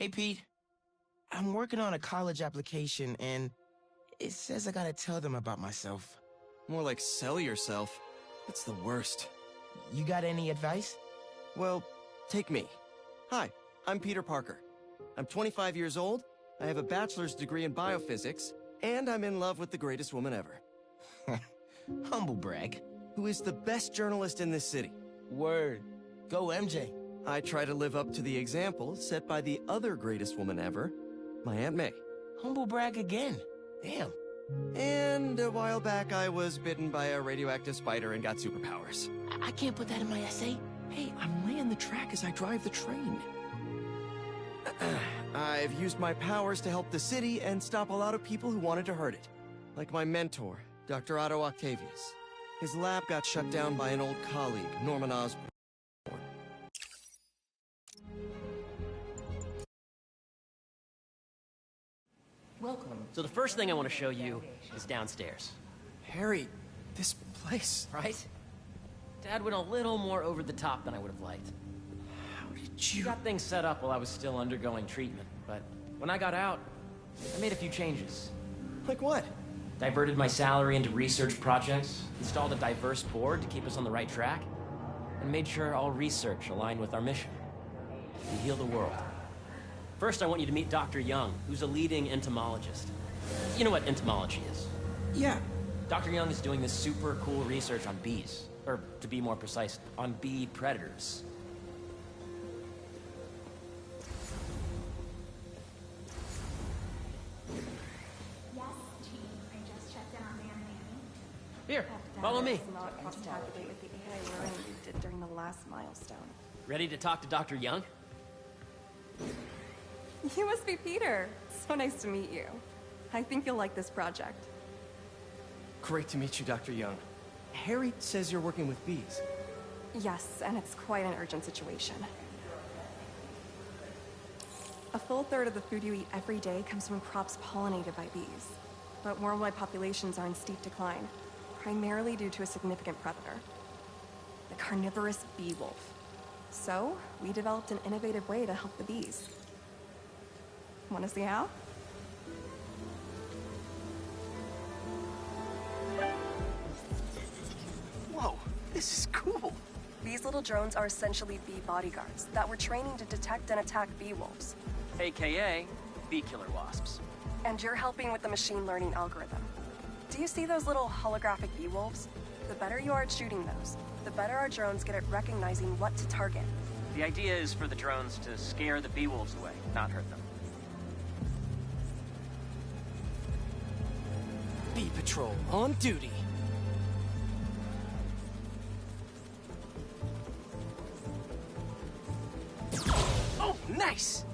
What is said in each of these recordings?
Hey, Pete. I'm working on a college application, and it says I gotta tell them about myself. More like sell yourself. It's the worst. You got any advice? Well, take me. Hi, I'm Peter Parker. I'm 25 years old, I have a bachelor's degree in biophysics, and I'm in love with the greatest woman ever. Humble brag. Who is the best journalist in this city. Word. Go, MJ. I try to live up to the example set by the other greatest woman ever, my Aunt May. Humble brag again. Damn. And a while back, I was bitten by a radioactive spider and got superpowers. I can't put that in my essay. Hey, I'm laying the track as I drive the train. I've used my powers to help the city and stop a lot of people who wanted to hurt it. Like my mentor, Dr. Otto Octavius. His lab got shut down by an old colleague, Norman Osborn. Welcome. So the first thing I want to show you is downstairs. Harry, this place... Right? Dad went a little more over the top than I would have liked. How did He you... got things set up while I was still undergoing treatment, but when I got out, I made a few changes. Like what? Diverted my salary into research projects, installed a diverse board to keep us on the right track, and made sure all research aligned with our mission. To heal the world. First, I want you to meet Dr. Young, who's a leading entomologist. You know what entomology is? Yeah. Dr. Young is doing this super cool research on bees. Or, to be more precise, on bee predators. Yes, Chief. I just checked in on Dan Manning. Here, follow me. Not compatible with the AI learning we did during the last milestone. Ready to talk to Dr. Young? You must be Peter. So nice to meet you. I think you'll like this project. Great to meet you, Dr. Young. Harry says you're working with bees. Yes, and it's quite an urgent situation. A full third of the food you eat every day comes from crops pollinated by bees. But worldwide populations are in steep decline, primarily due to a significant predator, the carnivorous bee wolf. So, we developed an innovative way to help the bees. Want to see how? Whoa, this is cool. These little drones are essentially bee bodyguards that we're training to detect and attack bee wolves. AKA, bee killer wasps. And you're helping with the machine learning algorithm. Do you see those little holographic bee wolves? The better you are at shooting those, the better our drones get at recognizing what to target. The idea is for the drones to scare the bee wolves away, not hurt them. Bee Patrol on duty. Oh, nice!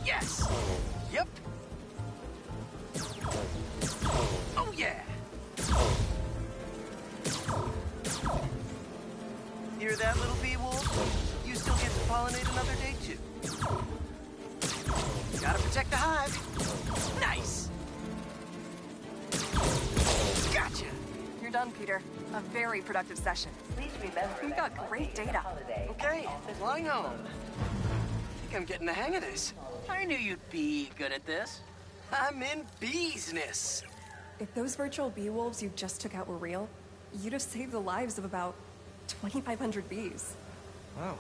Yes! Yep! Oh, yeah! Hear that, little bee wolf? You still get to pollinate another day, too. Gotta protect the hive. Nice! Gotcha! You're done, Peter. A very productive session. Please remember We've got great data. Okay, flying on. I think I'm getting the hang of this. I knew you'd be good at this. I'm in business. If those virtual bee wolves you just took out were real, you'd have saved the lives of about 2,500 bees. Wow.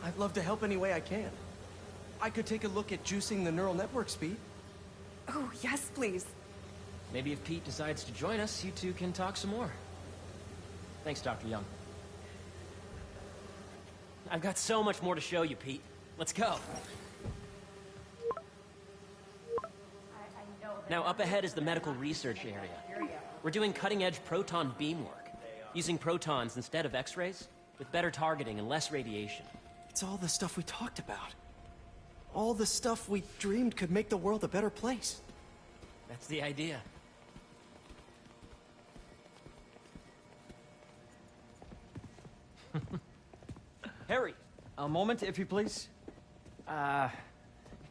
I'd love to help any way I can. I could take a look at juicing the neural network speed. Oh, yes, please. Maybe if Pete decides to join us, you two can talk some more. Thanks, Dr. Young. I've got so much more to show you, Pete. Let's go. Now, up ahead is the medical research area. We're doing cutting-edge proton beam work, using protons instead of X-rays, with better targeting and less radiation. It's all the stuff we talked about. All the stuff we dreamed could make the world a better place. That's the idea. Harry! A moment, if you please.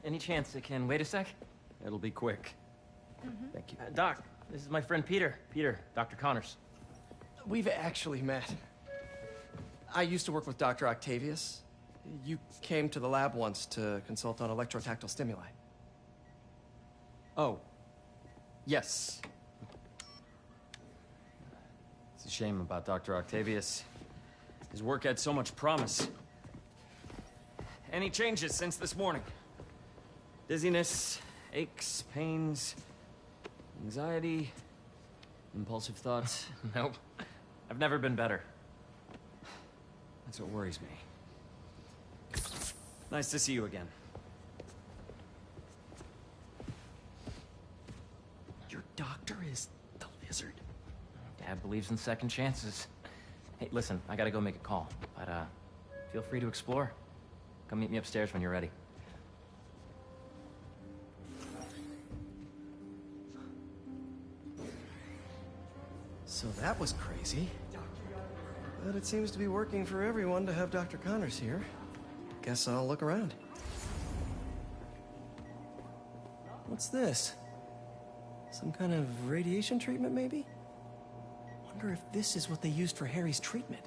Any chance it can wait a sec? It'll be quick. Thank you. Doc, this is my friend Peter. Peter, Dr. Connors. We've actually met. I used to work with Dr. Octavius. You came to the lab once to consult on electrotactile stimuli. Oh. Yes. It's a shame about Dr. Octavius. His work had so much promise. Any changes since this morning? Dizziness, aches, pains, anxiety, impulsive thoughts? Nope. I've never been better. That's what worries me. Nice to see you again. Your doctor is the lizard. Dad believes in second chances. Hey, listen, I gotta go make a call. But, feel free to explore. Come meet me upstairs when you're ready. So that was crazy. But it seems to be working for everyone to have Dr. Connors here. Guess I'll look around. What's this? Some kind of radiation treatment, maybe? Wonder if this is what they used for Harry's treatment.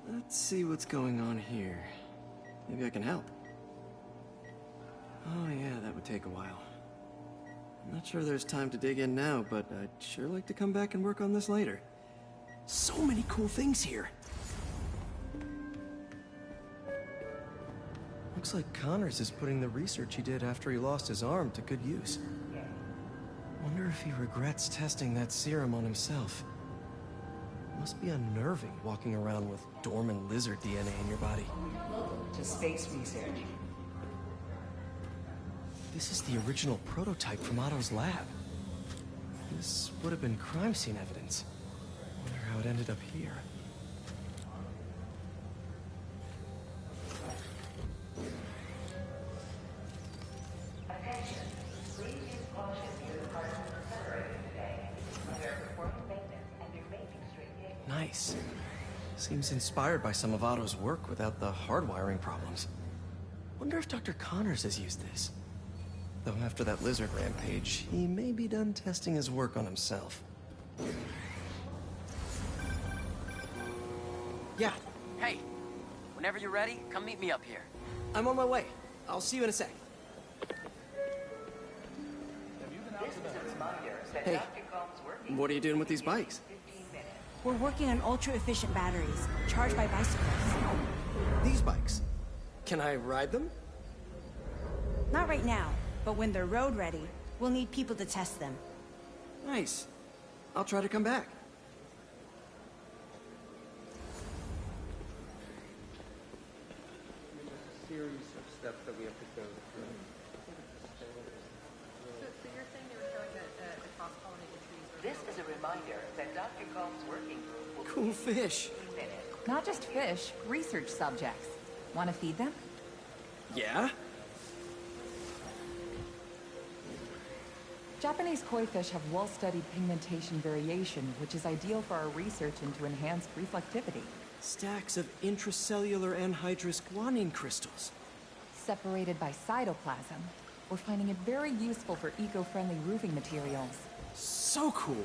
Let's see what's going on here. Maybe I can help. Oh yeah, that would take a while. I'm not sure there's time to dig in now, but I'd sure like to come back and work on this later. So many cool things here. Looks like Connors is putting the research he did after he lost his arm to good use. Wonder if he regrets testing that serum on himself. Must be unnerving walking around with dormant lizard DNA in your body. Welcome to Space Research. This is the original prototype from Otto's lab. This would have been crime scene evidence. Wonder how it ended up here. Attention. Please use caution near the parts separated today. We are performing maintenance and there may be stray cables. Nice. Seems inspired by some of Otto's work without the hardwiring problems. Wonder if Dr. Connors has used this. Though after that lizard rampage, he may be done testing his work on himself. Yeah, Hey, whenever you're ready, come meet me up here. I'm on my way. I'll see you in a sec. This is a reminder that Hey, Dr. Combs' working what are you doing with these bikes? 15 minutes. We're working on ultra-efficient batteries, charged by bicycles. These bikes. Can I ride them? Not right now, but when they're road ready, we'll need people to test them. Nice. I'll try to come back. Series of steps that we have to go through. So you're saying they were showing that the cross-pollinated trees are... This is a reminder that Dr. Combs' working group will Cool fish. 15 minutes. Not just fish, research subjects. Want to feed them? Yeah? Japanese koi fish have well-studied pigmentation variation, which is ideal for our research into enhanced reflectivity. Stacks of intracellular anhydrous guanine crystals. Separated by cytoplasm, we're finding it very useful for eco-friendly roofing materials. So cool.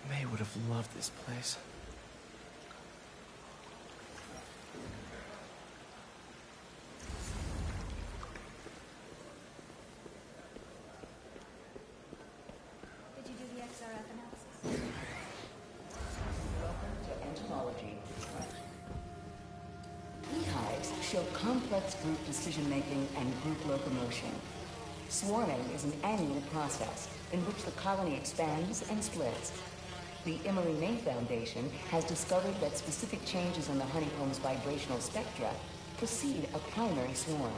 May would have loved this place. Did you do the XRF analysis? Welcome to entomology. Beehives show complex group decision-making and group locomotion. Swarming is an annual process in which the colony expands and splits. The Emily May Foundation has discovered that specific changes in the honeycomb's vibrational spectra precede a primary swarm.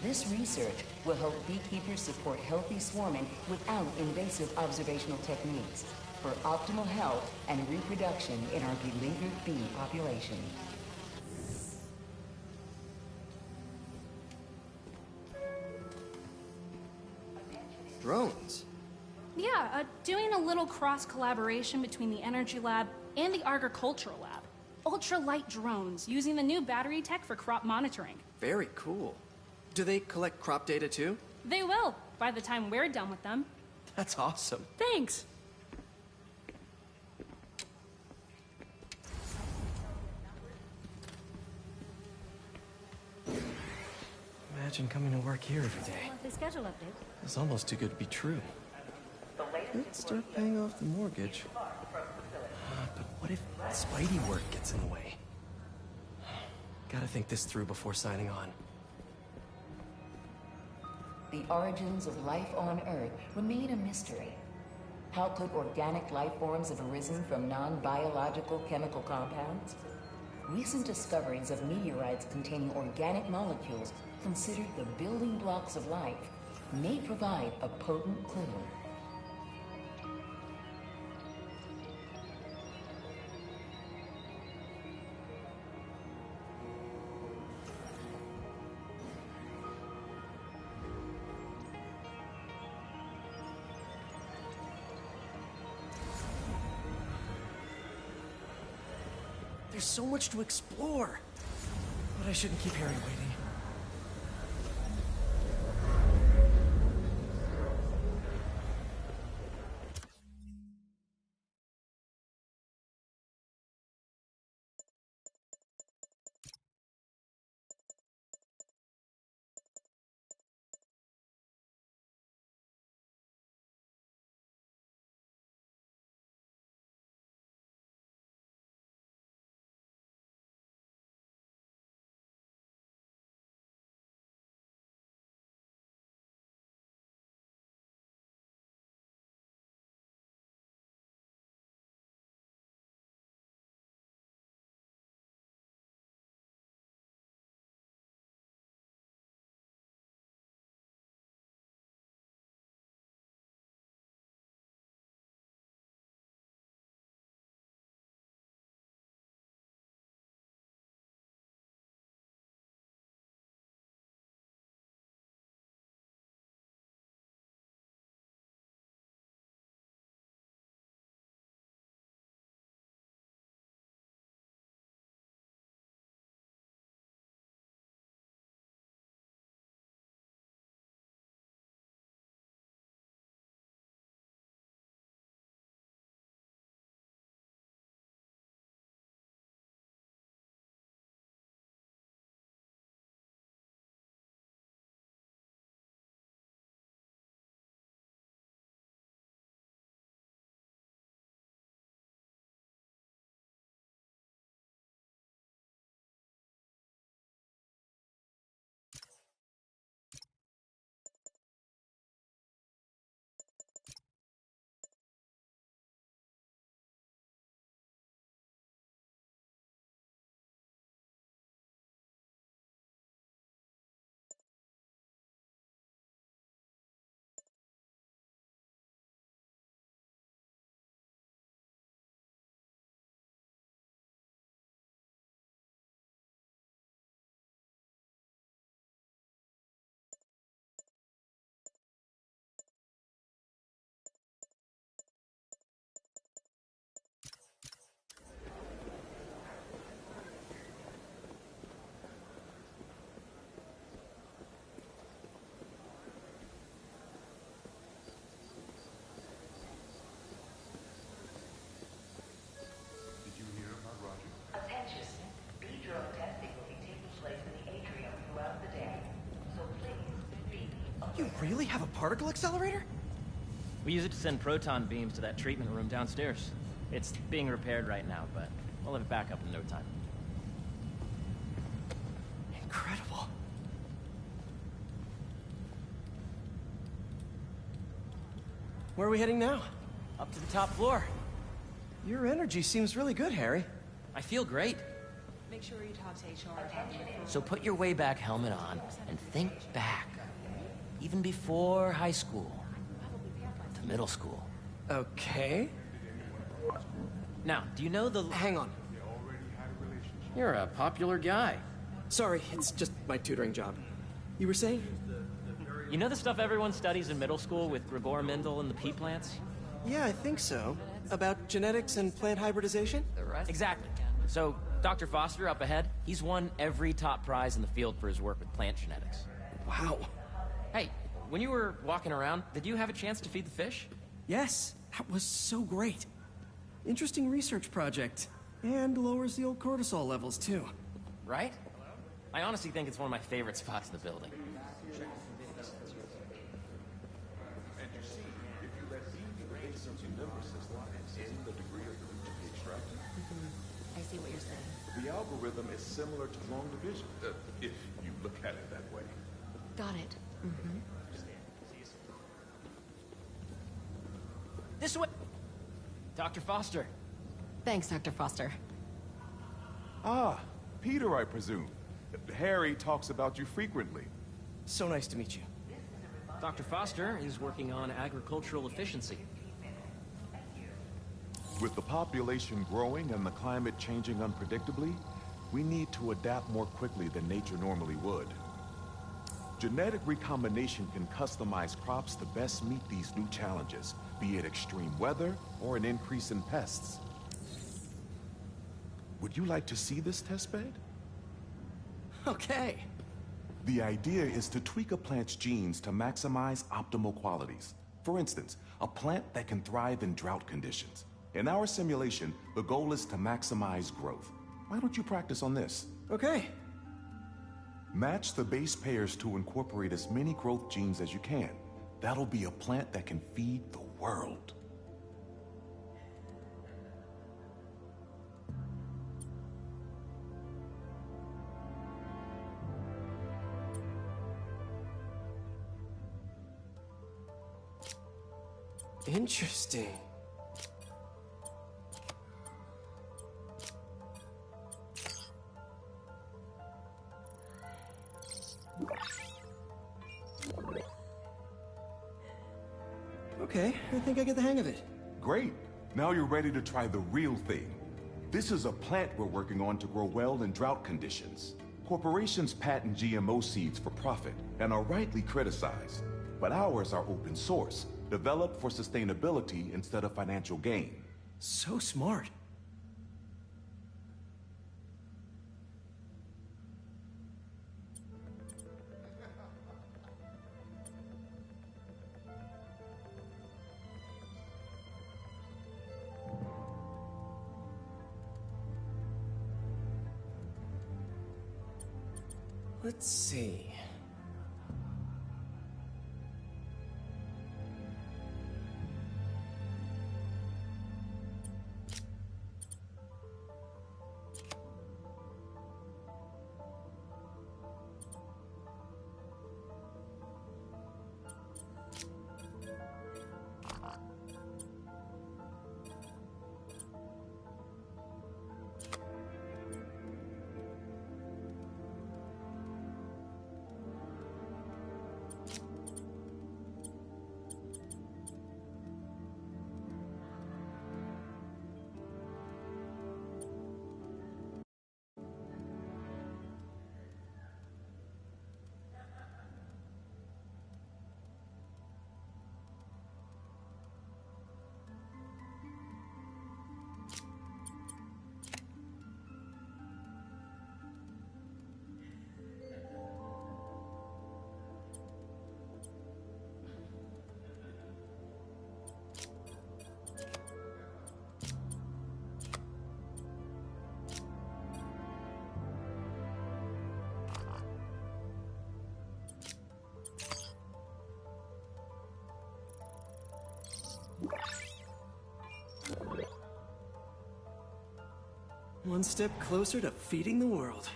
This research will help beekeepers support healthy swarming without invasive observational techniques for optimal health and reproduction in our beleaguered bee population. Drones. Yeah, doing a little cross-collaboration between the Energy Lab and the Agricultural Lab. Ultralight drones using the new battery tech for crop monitoring. Very cool. Do they collect crop data too? They will, by the time we're done with them. That's awesome. Thanks. Imagine coming to work here every day. Monthly schedule update. It's almost too good to be true. Let's start paying off the mortgage. But what if Spidey work gets in the way? Gotta think this through before signing on. The origins of life on Earth remain a mystery. How could organic life forms have arisen from non-biological chemical compounds? Recent discoveries of meteorites containing organic molecules considered the building blocks of life may provide a potent clue. There's so much to explore. But I shouldn't keep Harry waiting. You really have a particle accelerator? We use it to send proton beams to that treatment room downstairs. It's being repaired right now, but we'll have it back up in no time. Incredible. Where are we heading now? Up to the top floor. Your energy seems really good, Harry. I feel great. Make sure you talk to HR. So put your Wayback helmet on and think back. Even before high school. To middle school. Okay. Now, do you know the... Hang on. You're a popular guy. Sorry, it's just my tutoring job. You were saying? You know the stuff everyone studies in middle school with Gregor Mendel and the pea plants? Yeah, I think so. About genetics and plant hybridization? Exactly. So, Dr. Foster up ahead, he's won every top prize in the field for his work with plant genetics. Wow. Hey, when you were walking around, did you have a chance to feed the fish? Yes, that was so great. Interesting research project. And lowers the old cortisol levels, too. Right? I honestly think it's one of my favorite spots in the building. I see what you're saying. The algorithm is similar to long division, if you look at it that way. Got it. Mm-hmm. This way! Dr. Foster. Thanks, Dr. Foster. Ah, Peter, I presume. Harry talks about you frequently. So nice to meet you. Dr. Foster is working on agricultural efficiency. With the population growing and the climate changing unpredictably, we need to adapt more quickly than nature normally would. Genetic recombination can customize crops to best meet these new challenges, be it extreme weather or an increase in pests. Would you like to see this testbed? Okay. The idea is to tweak a plant's genes to maximize optimal qualities. For instance, a plant that can thrive in drought conditions. In our simulation, the goal is to maximize growth. Why don't you practice on this? Okay. Match the base pairs to incorporate as many growth genes as you can. That'll be a plant that can feed the world. Interesting. Okay, I think I get the hang of it. Great. Now you're ready to try the real thing. This is a plant we're working on to grow well in drought conditions. Corporations patent GMO seeds for profit and are rightly criticized. But ours are open source, developed for sustainability instead of financial gain. So smart. Let's see. One step closer to feeding the world.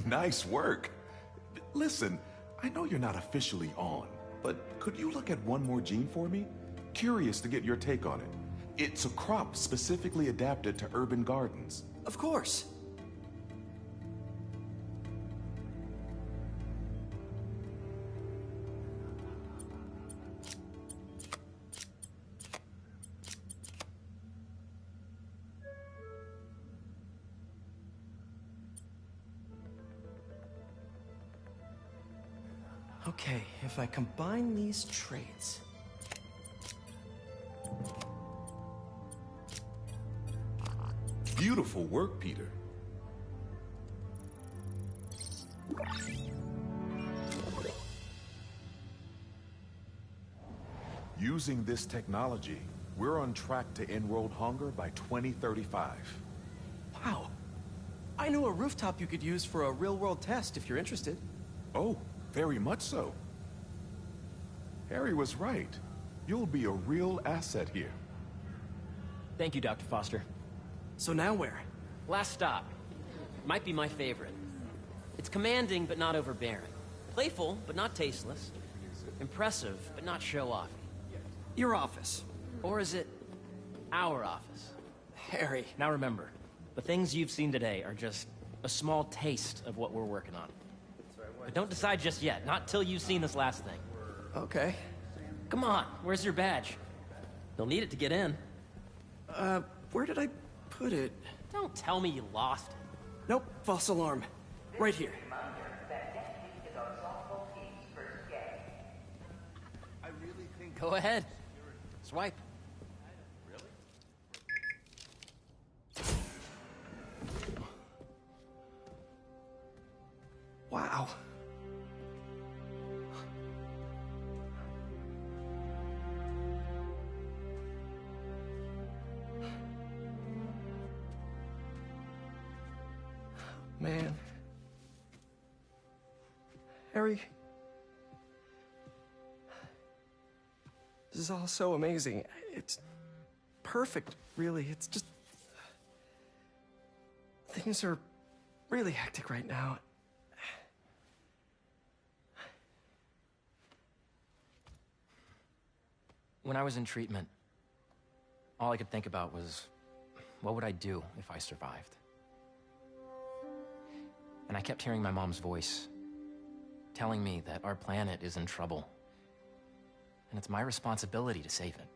Nice work. Listen, I know you're not officially on, but could you look at one more gene for me? Curious to get your take on it. It's a crop specifically adapted to urban gardens. Of course. Okay, if I combine these traits... Beautiful work, Peter. Using this technology, we're on track to end world hunger by 2035. Wow. I know a rooftop you could use for a real-world test if you're interested. Oh, very much so. Harry was right. You'll be a real asset here. Thank you, Dr. Foster. So now where? Last stop. Might be my favorite. It's commanding, but not overbearing. Playful, but not tasteless. Impressive, but not show-offy. Your office. Or is it our office? Harry. Now remember, the things you've seen today are just a small taste of what we're working on. But don't decide just yet, not till you've seen this last thing. Okay. Come on, where's your badge? You'll need it to get in. Where did I put it? Don't tell me you lost it. Nope, false alarm. Right here. I really think... Go ahead. Swipe. Wow. Man. Harry. This is all so amazing. It's perfect, really. It's just... Things are really hectic right now. When I was in treatment, all I could think about was, what would I do if I survived? And I kept hearing my mom's voice, telling me that our planet is in trouble, and it's my responsibility to save it.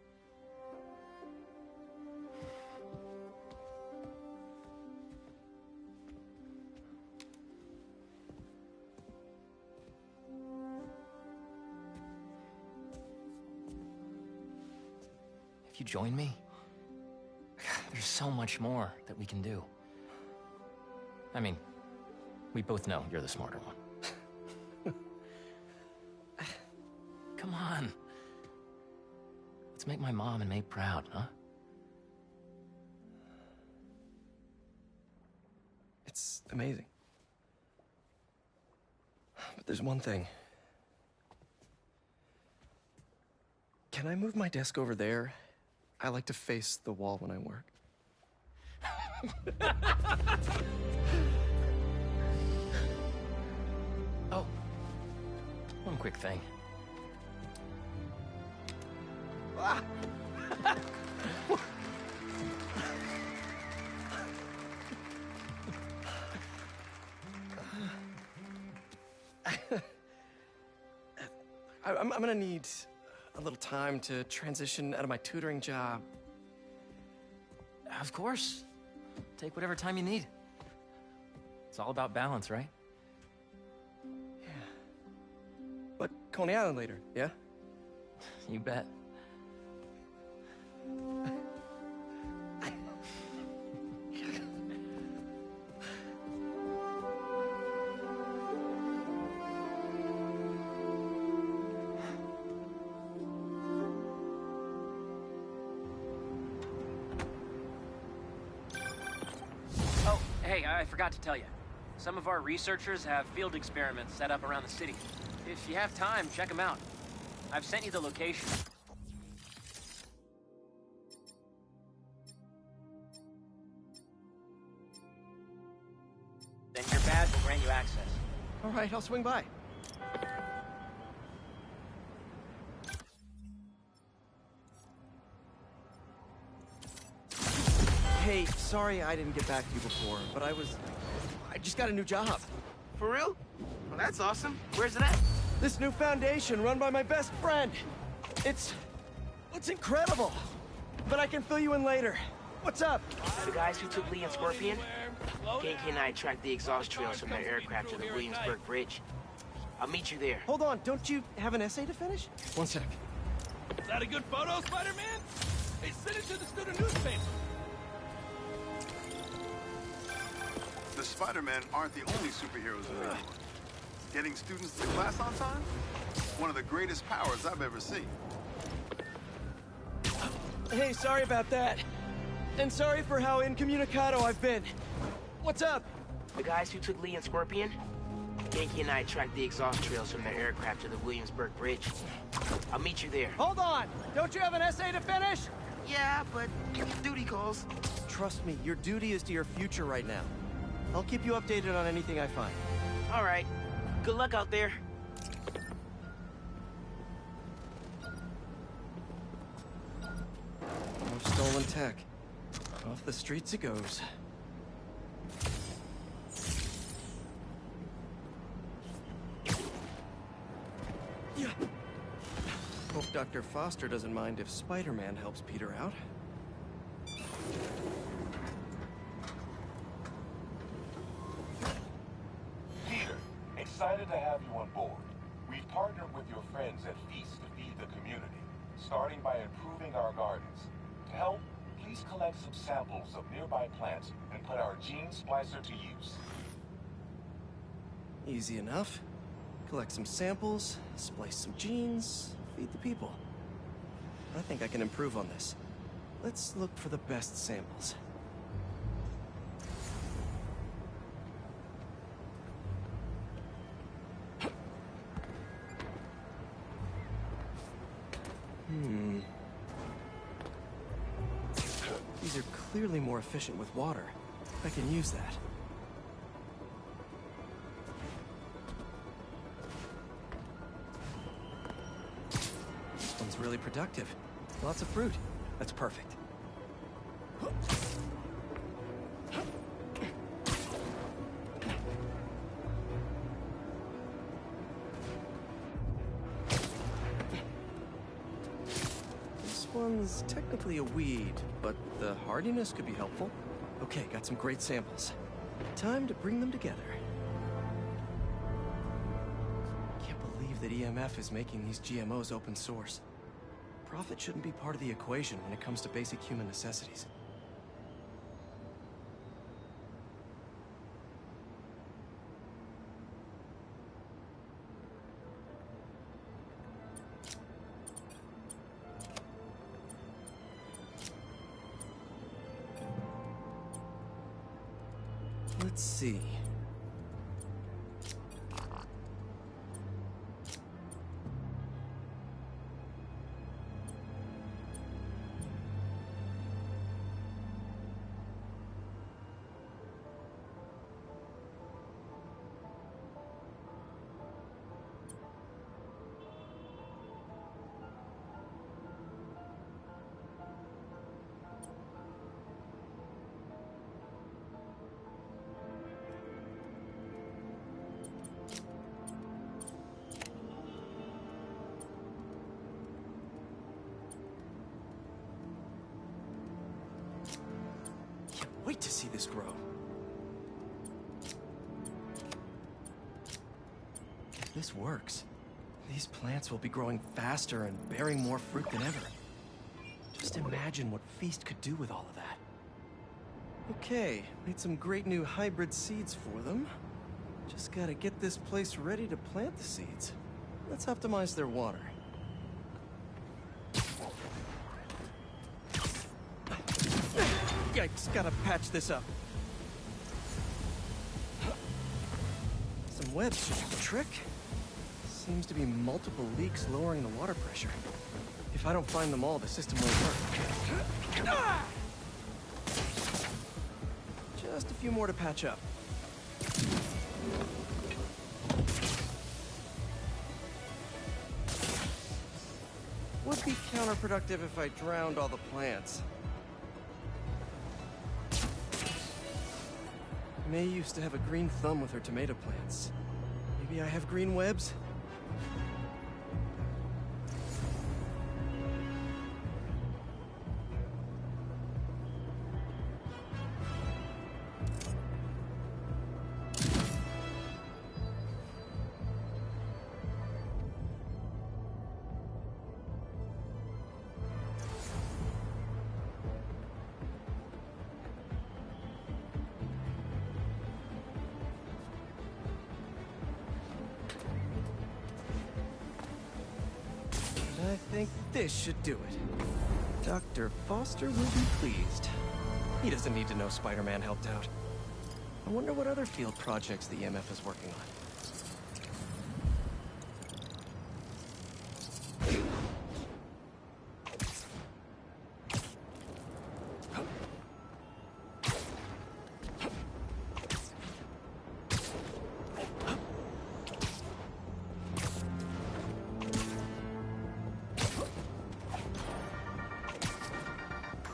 If you join me, there's so much more that we can do. I mean, we both know you're the smarter one. Come on. Let's make my mom and May proud, huh? It's amazing. But there's one thing. Can I move my desk over there? I like to face the wall when I work. Oh, one quick thing. Ah! I'm gonna need a little time to transition out of my tutoring job. Of course. Take whatever time you need. It's all about balance, right? Yeah. But Coney Island later, yeah? You bet. Hey, I forgot to tell you. Some of our researchers have field experiments set up around the city. If you have time, check them out. I've sent you the location. Then your badge will grant you access. All right, I'll swing by. Hey, sorry I didn't get back to you before, but I just got a new job. For real? Well, that's awesome. Where's it at? This new foundation run by my best friend. It's incredible. But I can fill you in later. What's up? The guys who took Lee and Scorpion? KK and I tracked the exhaust trails from their aircraft to the Williamsburg Bridge. I'll meet you there. Hold on, don't you have an essay to finish? One sec. Is that a good photo, Spider-Man? Hey, send it to the student newspaper. The Spider-Men aren't the only superheroes in New York. Getting students to class on time? One of the greatest powers I've ever seen. Hey, sorry about that. And sorry for how incommunicado I've been. What's up? The guys who took Lee and Scorpion? Ganke and I tracked the exhaust trails from their aircraft to the Williamsburg Bridge. I'll meet you there. Hold on! Don't you have an essay to finish? Yeah, but duty calls. Trust me, your duty is to your future right now. I'll keep you updated on anything I find. All right. Good luck out there. More stolen tech. Off the streets it goes. Yeah. Hope Dr. Foster doesn't mind if Spider-Man helps Peter out. Peter, excited to have you on board. We've partnered with your friends at Feast to feed the community, starting by improving our gardens. To help, please collect some samples of nearby plants and put our gene splicer to use. Easy enough. Collect some samples, splice some genes, feed the people. I think I can improve on this. Let's look for the best samples. These are clearly more efficient with water. I can use that. This one's really productive. Lots of fruit. That's perfect. This one's technically a weed, but the hardiness could be helpful. Okay, got some great samples. Time to bring them together. Can't believe that EMF is making these GMOs open source. Profit shouldn't be part of the equation when it comes to basic human necessities. Let's see. Wait to see this grow. If this works, these plants will be growing faster and bearing more fruit than ever. Just imagine what Feast could do with all of that. Okay, made some great new hybrid seeds for them. Just gotta get this place ready to plant the seeds. Let's optimize their water. Yikes, gotta patch this up. Some webs should do the trick. Seems to be multiple leaks lowering the water pressure. If I don't find them all, the system won't work. Just a few more to patch up. Would be counterproductive if I drowned all the plants. May used to have a green thumb with her tomato plants. Maybe I have green webs? I think this should do it. Dr. Foster will be pleased. He doesn't need to know Spider-Man helped out. I wonder what other field projects the EMF is working on.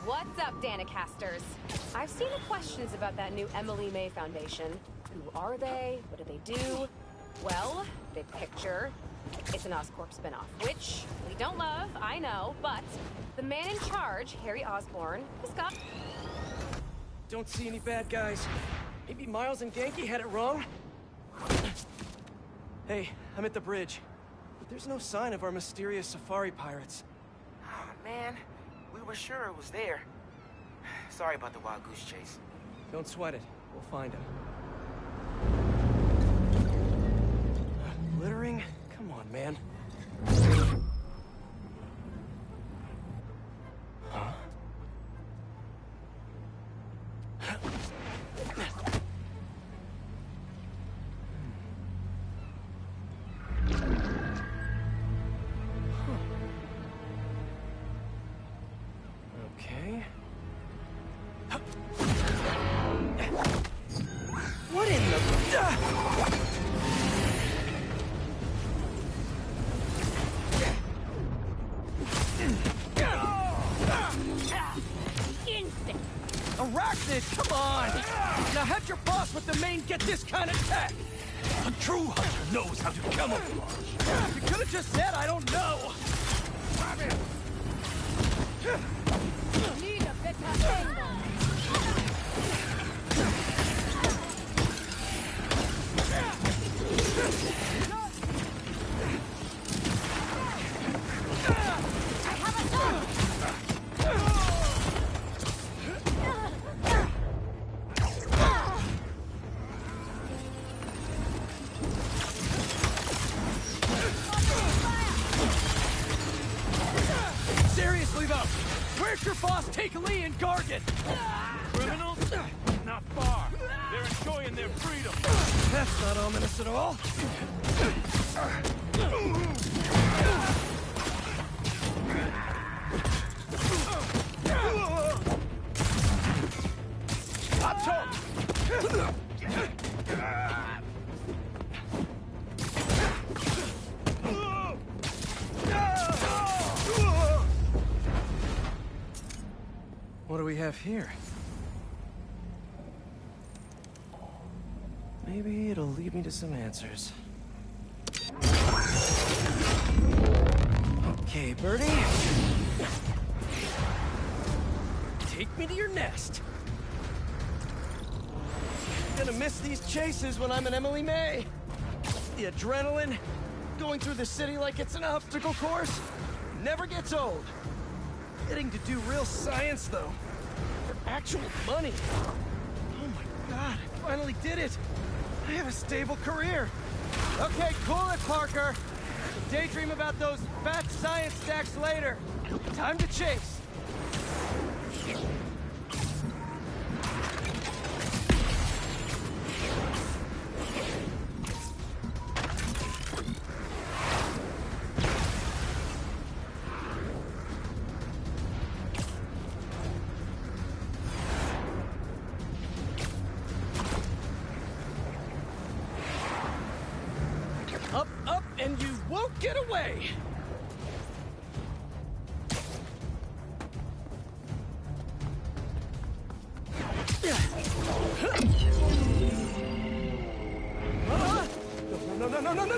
What's up, Danicasters? I've seen the questions about that new Emily May Foundation. Who are they? What do they do? Well, big picture, it's an Oscorp spinoff, which we don't love, I know, but the man in charge, Harry Osborn, has got... Don't see any bad guys. Maybe Miles and Genki had it wrong? Hey, I'm at the bridge. But there's no sign of our mysterious safari pirates. Oh, man. We were sure it was there. Sorry about the wild goose chase. Don't sweat it. We'll find him. Littering? Come on, man. Huh? Okay. What in the... Arachnid, come on! Now have your boss with the main get this kind of tech! A true hunter knows how to camouflage. You could have just said I don't know! Need a better angle. Seriously though, where's your boss Take Lee and Gargan? Criminals? Not far. They're enjoying their freedom. That's not ominous at all. What do we have here? Maybe it'll lead me to some answers. Okay, Birdie. Take me to your nest. I'm gonna miss these chases when I'm an Emily May. The adrenaline, going through the city like it's an obstacle course, never gets old. Getting to do real science, though, for actual money. Oh my God, I finally did it. I have a stable career. Okay, cool it, Parker. Daydream about those fat science stacks later. Time to chase. Up, up, and you won't get away!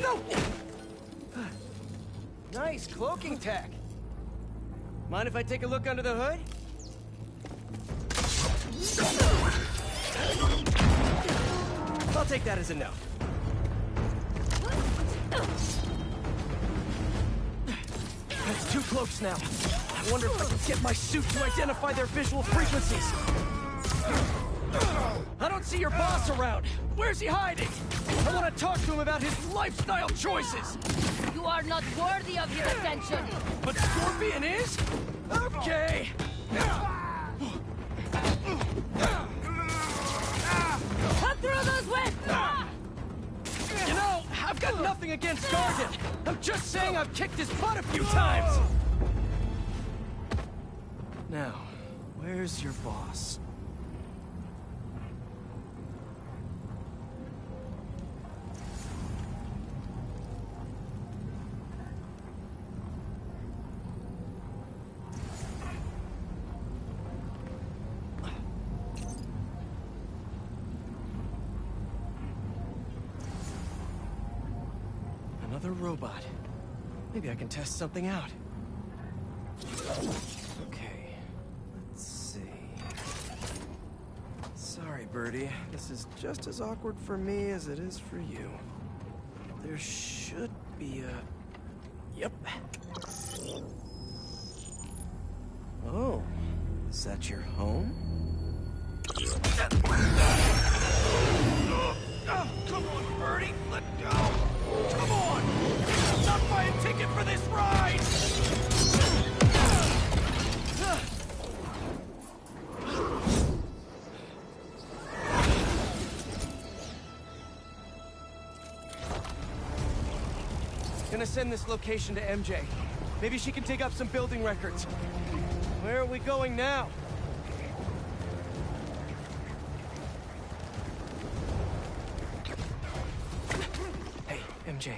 No! Nice cloaking tech. Mind if I take a look under the hood? I'll take that as a no. That's 2 cloaks now. I wonder if I can get my suit to identify their visual frequencies. I don't see your boss around. Where's he hiding? I want to talk to him about his lifestyle choices. You are not worthy of his attention. But Scorpion is? Okay! Cut through those whips! You know, I've got nothing against Gargan. I'm just saying I've kicked his butt a few times. Now, where's your boss? Another robot. Maybe I can test something out. Okay, let's see. Sorry, Birdie. This is just as awkward for me as it is for you. There should be a... Yep. Oh, is that your home? Oh, come on, Birdie! Let go! Come on! I'm not buying a ticket for this ride! Gonna send this location to MJ. Maybe she can dig up some building records. Where are we going now? Hey, MJ.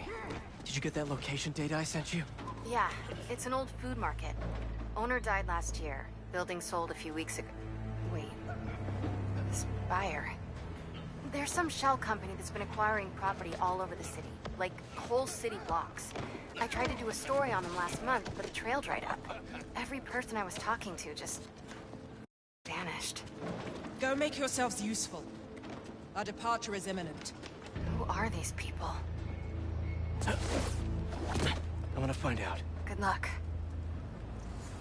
Did you get that location data I sent you? Yeah, it's an old food market. Owner died last year. Building sold a few weeks ago. Wait. This buyer. There's some shell company that's been acquiring property all over the city. Like, whole city blocks. I tried to do a story on them last month, but the trail dried up. Every person I was talking to just... vanished. Go make yourselves useful. Our departure is imminent. Who are these people? I'm gonna find out. Good luck.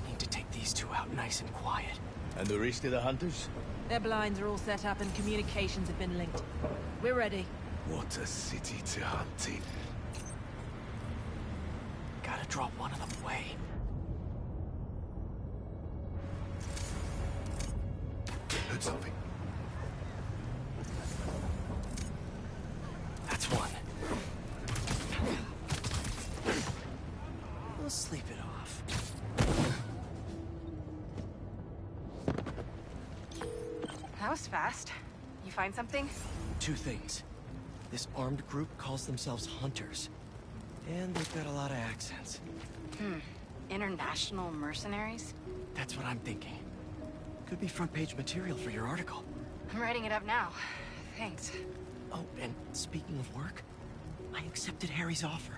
Need to take these two out nice and quiet. And the rest of the hunters? Their blinds are all set up and communications have been linked. We're ready. What a city to hunt in. Gotta drop one of them away. Heard something. That's one. We'll sleep it off. That was fast. You find something? Two things. This armed group calls themselves Hunters. And they've got a lot of accents. International mercenaries? That's what I'm thinking. Could be front-page material for your article. I'm writing it up now. Thanks. Oh, and speaking of work, I accepted Harry's offer.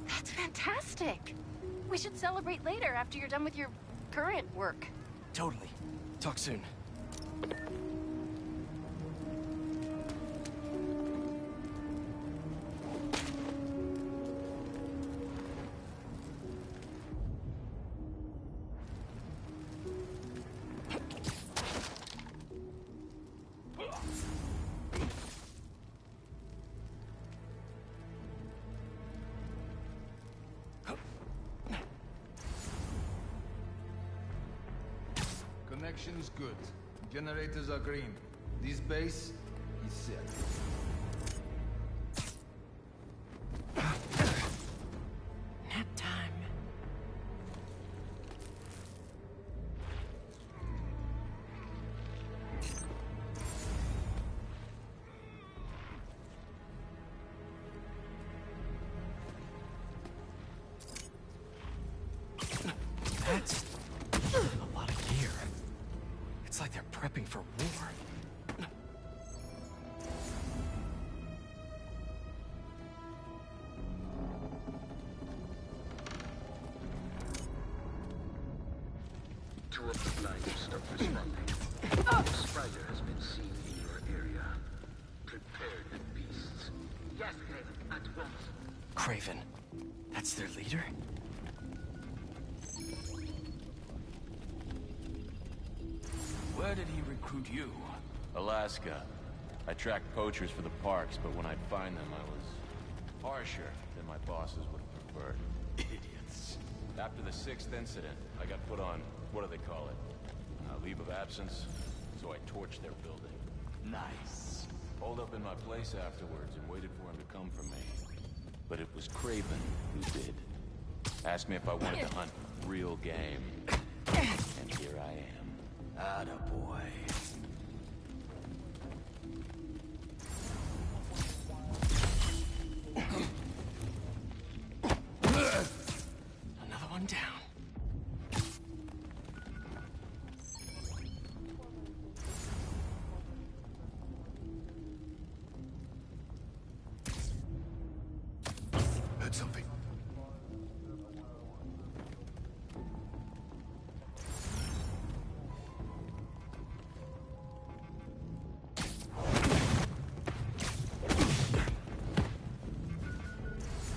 That's fantastic. We should celebrate later after you're done with your current work. Totally. Talk soon. Connection's good. Generators are green. This base is set. Nap time. That's a lot of gear. It's like they're prepping for war. Two of the blinds have stopped responding. The spider has been seen in your area. Prepare the beasts. Yes, Craven, at once. Craven. That's their leader? Where did he recruit you? Alaska. I tracked poachers for the parks, but when I'd find them, I was harsher than my bosses would have preferred. Idiots. After the 6th incident, I got put on what do they call it? Leave of absence. So I torched their building. Nice. Pulled up in my place afterwards and waited for him to come for me. But it was Craven who did. Asked me if I wanted to hunt real game. And here I am. Attaboy. Another one down. Heard something.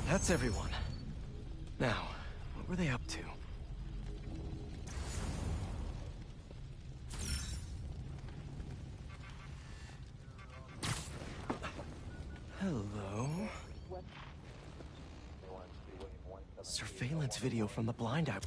That's everyone. Now, what were they up to? Hello? Surveillance video from the blind eye.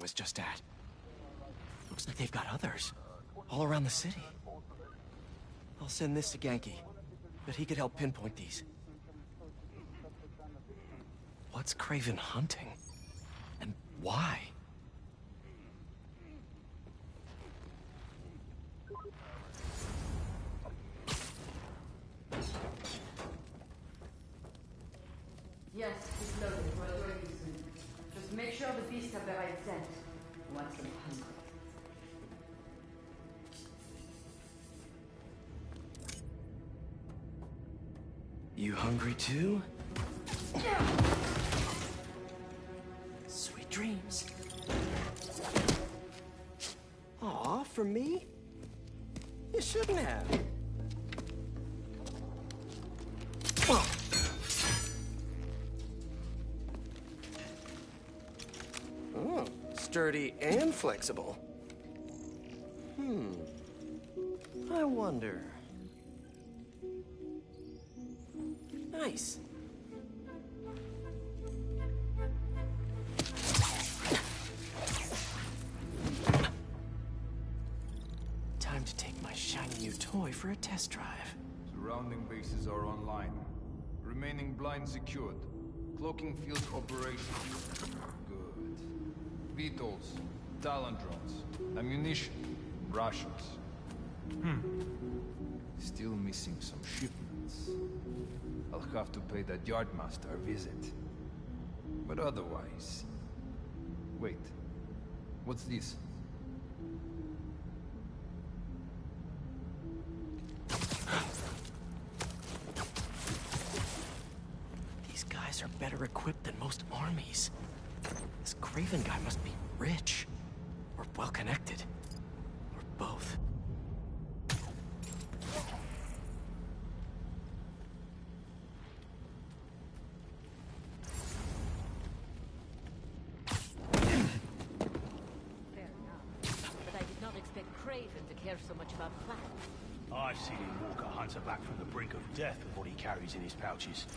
Was just at. Looks like they've got others. All around the city. I'll send this to Genki. But he could help pinpoint these. What's Craven hunting? And why? Yes, it's loaded. We're already soon. Just make sure the beasts have the right scent. Once I'm hungry. You hungry too? Sweet dreams. Aw, for me? You shouldn't have. Oh, sturdy and flexible. I wonder. Nice. Time to take my shiny new toy for a test drive. Surrounding bases are online. Remaining blind secured. Cloaking field operational. Good. VTOLs, Talon drones, ammunition, rations. Still missing some shipments. I'll have to pay that Yardmaster a visit. But otherwise... Wait. What's this? These guys are better equipped than most armies. This Craven guy must be rich. Or well-connected. Or both. So much about Platt. I've seen him walk a hunter back from the brink of death with what he carries in his pouches.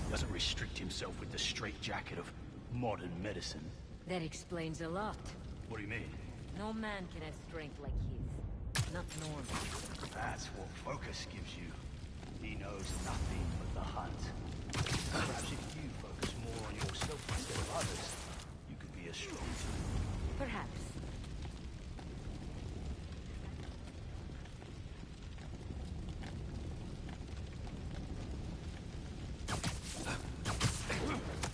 Doesn't restrict himself with the straitjacket of modern medicine. That explains a lot. What do you mean? No man can have strength like his. Not normal. That's what Focus gives you. He knows nothing but the hunt. Perhaps if you focus more on yourself instead of others, you could be as strong too. Perhaps.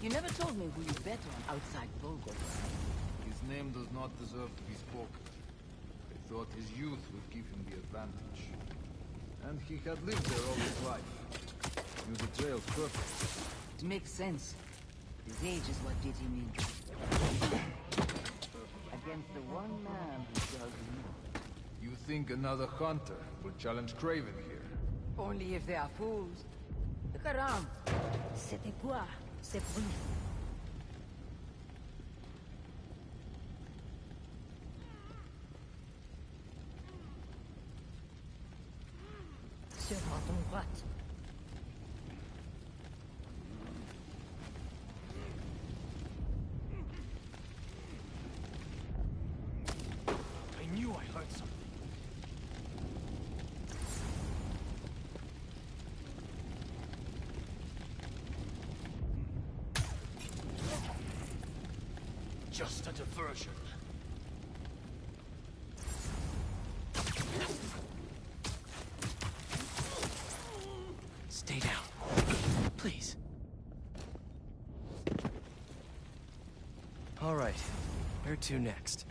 You never told me who you bet on outside Volgograd. His name does not deserve to be spoken. I thought his youth would give him the advantage. And he had lived there all his life. Knew the trails perfect. It makes sense. His age is what did him in. Against the one man who does not. You think another hunter will challenge Craven here? Only if they are fools. Look around. C'était quoi? C'est bruit. Sur ton droite. I knew I heard something. Just a diversion. Stay down. Please. All right. Where to next?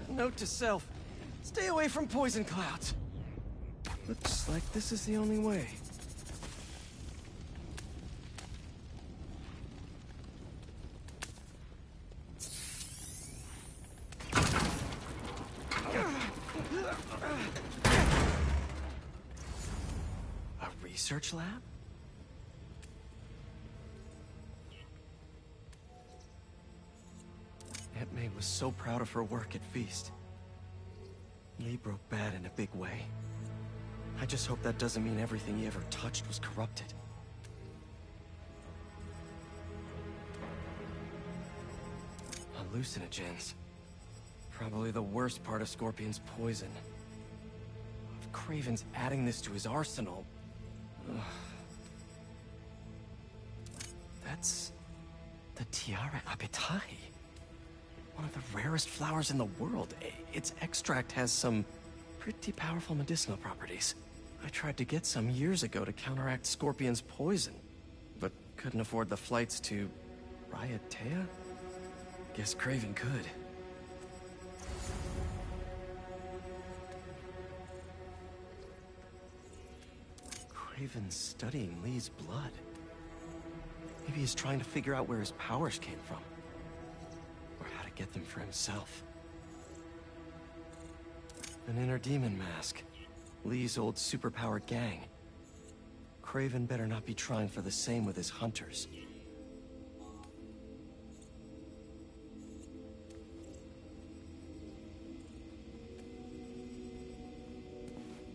Note to self. Stay away from poison clouds. Looks like this is the only way. A research lab? Aunt May was so proud of her work at Feast. Lee broke bad in a big way. I just hope that doesn't mean everything he ever touched was corrupted. Hallucinogens. Probably the worst part of Scorpion's poison. If Craven's adding this to his arsenal... Ugh. That's... the Tiara Abitae. One of the rarest flowers in the world. Its extract has some pretty powerful medicinal properties. I tried to get some years ago to counteract Scorpion's poison, but couldn't afford the flights to Raiatea? Guess Craven could. Craven's studying Lee's blood. Maybe he's trying to figure out where his powers came from. Or how to get them for himself. An inner demon mask. Lee's old superpowered gang. Craven better not be trying for the same with his hunters.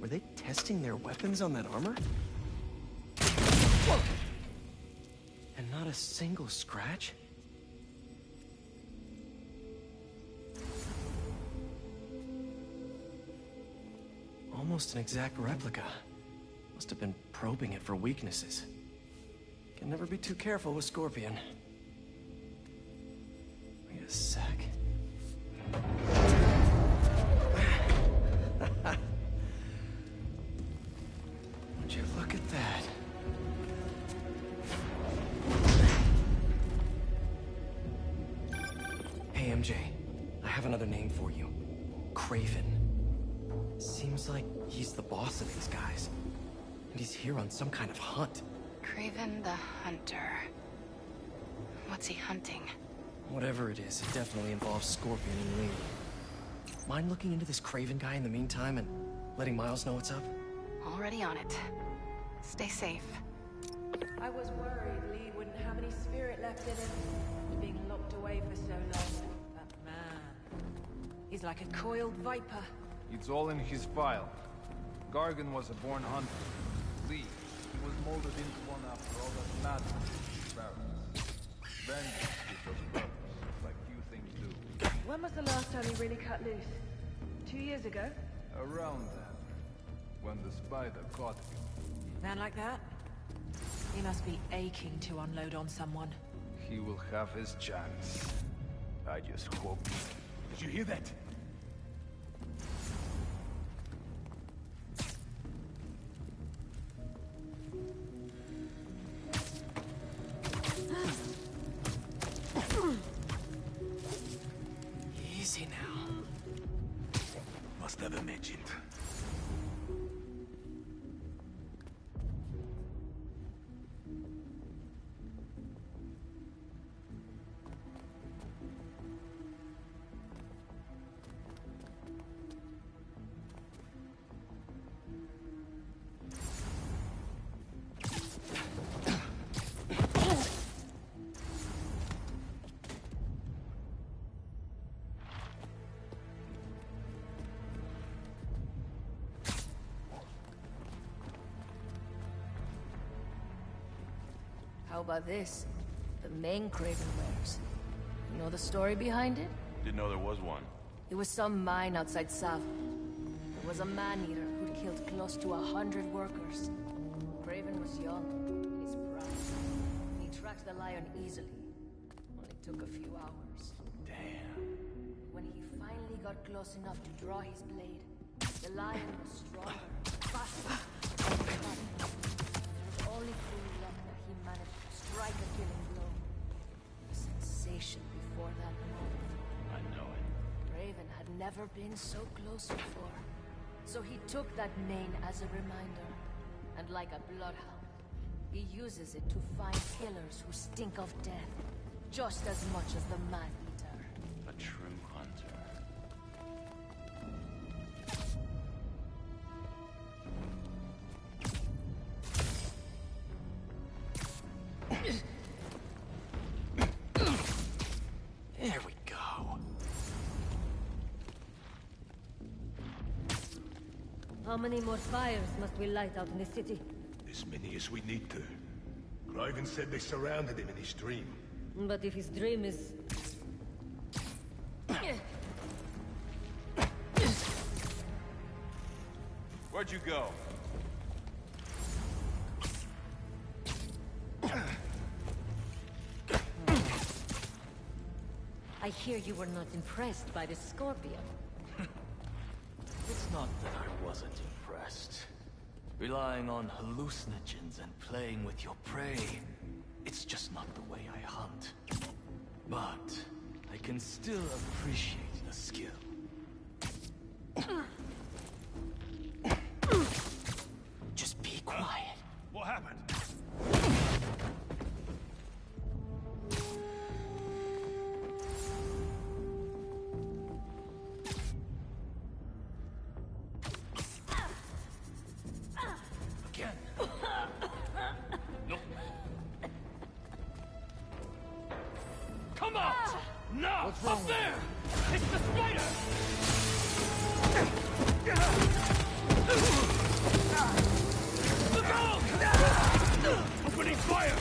Were they testing their weapons on that armor? Whoa! And not a single scratch? Almost an exact replica. Must have been probing it for weaknesses. Can never be too careful with Scorpion. Wait a sec. Would you look at that? Hey, MJ. I have another name for you. Craven. Seems like he's the boss of these guys. And he's here on some kind of hunt. Craven the Hunter. What's he hunting? Whatever it is, it definitely involves Scorpion and Lee. Mind looking into this Craven guy in the meantime and letting Miles know what's up? Already on it. Stay safe. I was worried Lee wouldn't have any spirit left in him. Being locked away for so long. But man, he's like a coiled viper. It's all in his file. Gargan was a born hunter. Lee, he was molded into one after all that madness in his barracks. Vengeance gives us purpose, like few things do. When was the last time he really cut loose? 2 years ago? Around then, when the spider caught him. Man like that? He must be aching to unload on someone. He will have his chance. I just hope. Did you hear that? Easy now. Must have imagined. How about this? The main Craven wears. You know the story behind it? Didn't know there was one. It was some mine outside Sav. There was a man-eater who'd killed close to 100 workers. Craven was young, in his prime. He tracked the lion easily. Only took a few hours. Damn. When he finally got close enough to draw his blade, the lion was stronger, faster, only through luck that he managed to strike a killing blow. The sensation before that moment. I know it. Raven had never been so close before. So he took that mane as a reminder. And like a bloodhound, he uses it to find killers who stink of death, just as much as the man-eater. A true hunter. There we go. How many more fires must we light out in the city? As many as we need to. Craven said they surrounded him in his dream. But if his dream is... Where'd you go? I hear you were not impressed by the Scorpion. It's not that I wasn't impressed. Relying on hallucinogens and playing with your prey, it's just not the way I hunt. But I can still appreciate the skill. Just be quiet. What happened? Again. No. Come on! No! Up there! It's the spider! Look out! Opening fire!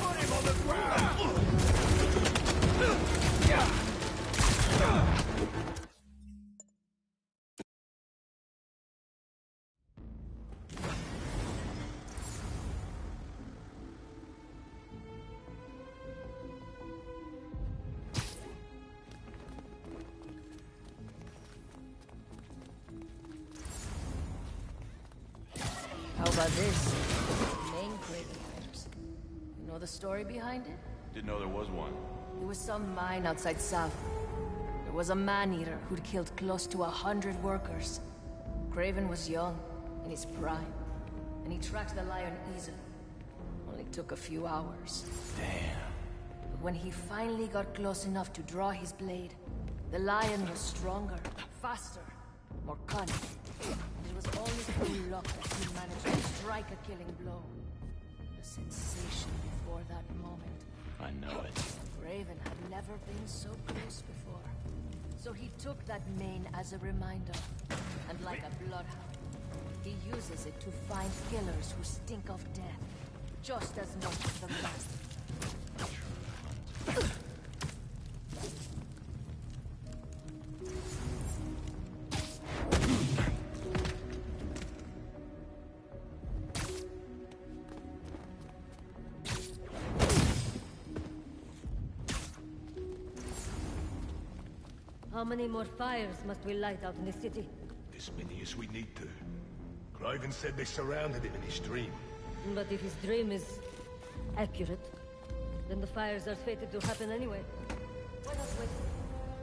Put him on the ground! How about this? The main Craven wears. You know the story behind it? Didn't know there was one. It was some mine outside Sav. There was a man-eater who'd killed close to 100 workers. Craven was young, in his prime, and he tracked the lion easily. Only took a few hours. Damn. But when he finally got close enough to draw his blade, the lion was stronger, faster, more cunning. And it was only through luck that he managed to strike a killing blow. The sensation before that moment. I know it. Raven had never been so close before. So he took that mane as a reminder. And like a bloodhound, he uses it to find killers who stink of death, just as much as the master. How many more fires must we light out in the city? As many as we need to. Kraven said they surrounded him in his dream. But if his dream is accurate, then the fires are fated to happen anyway. Why not wait?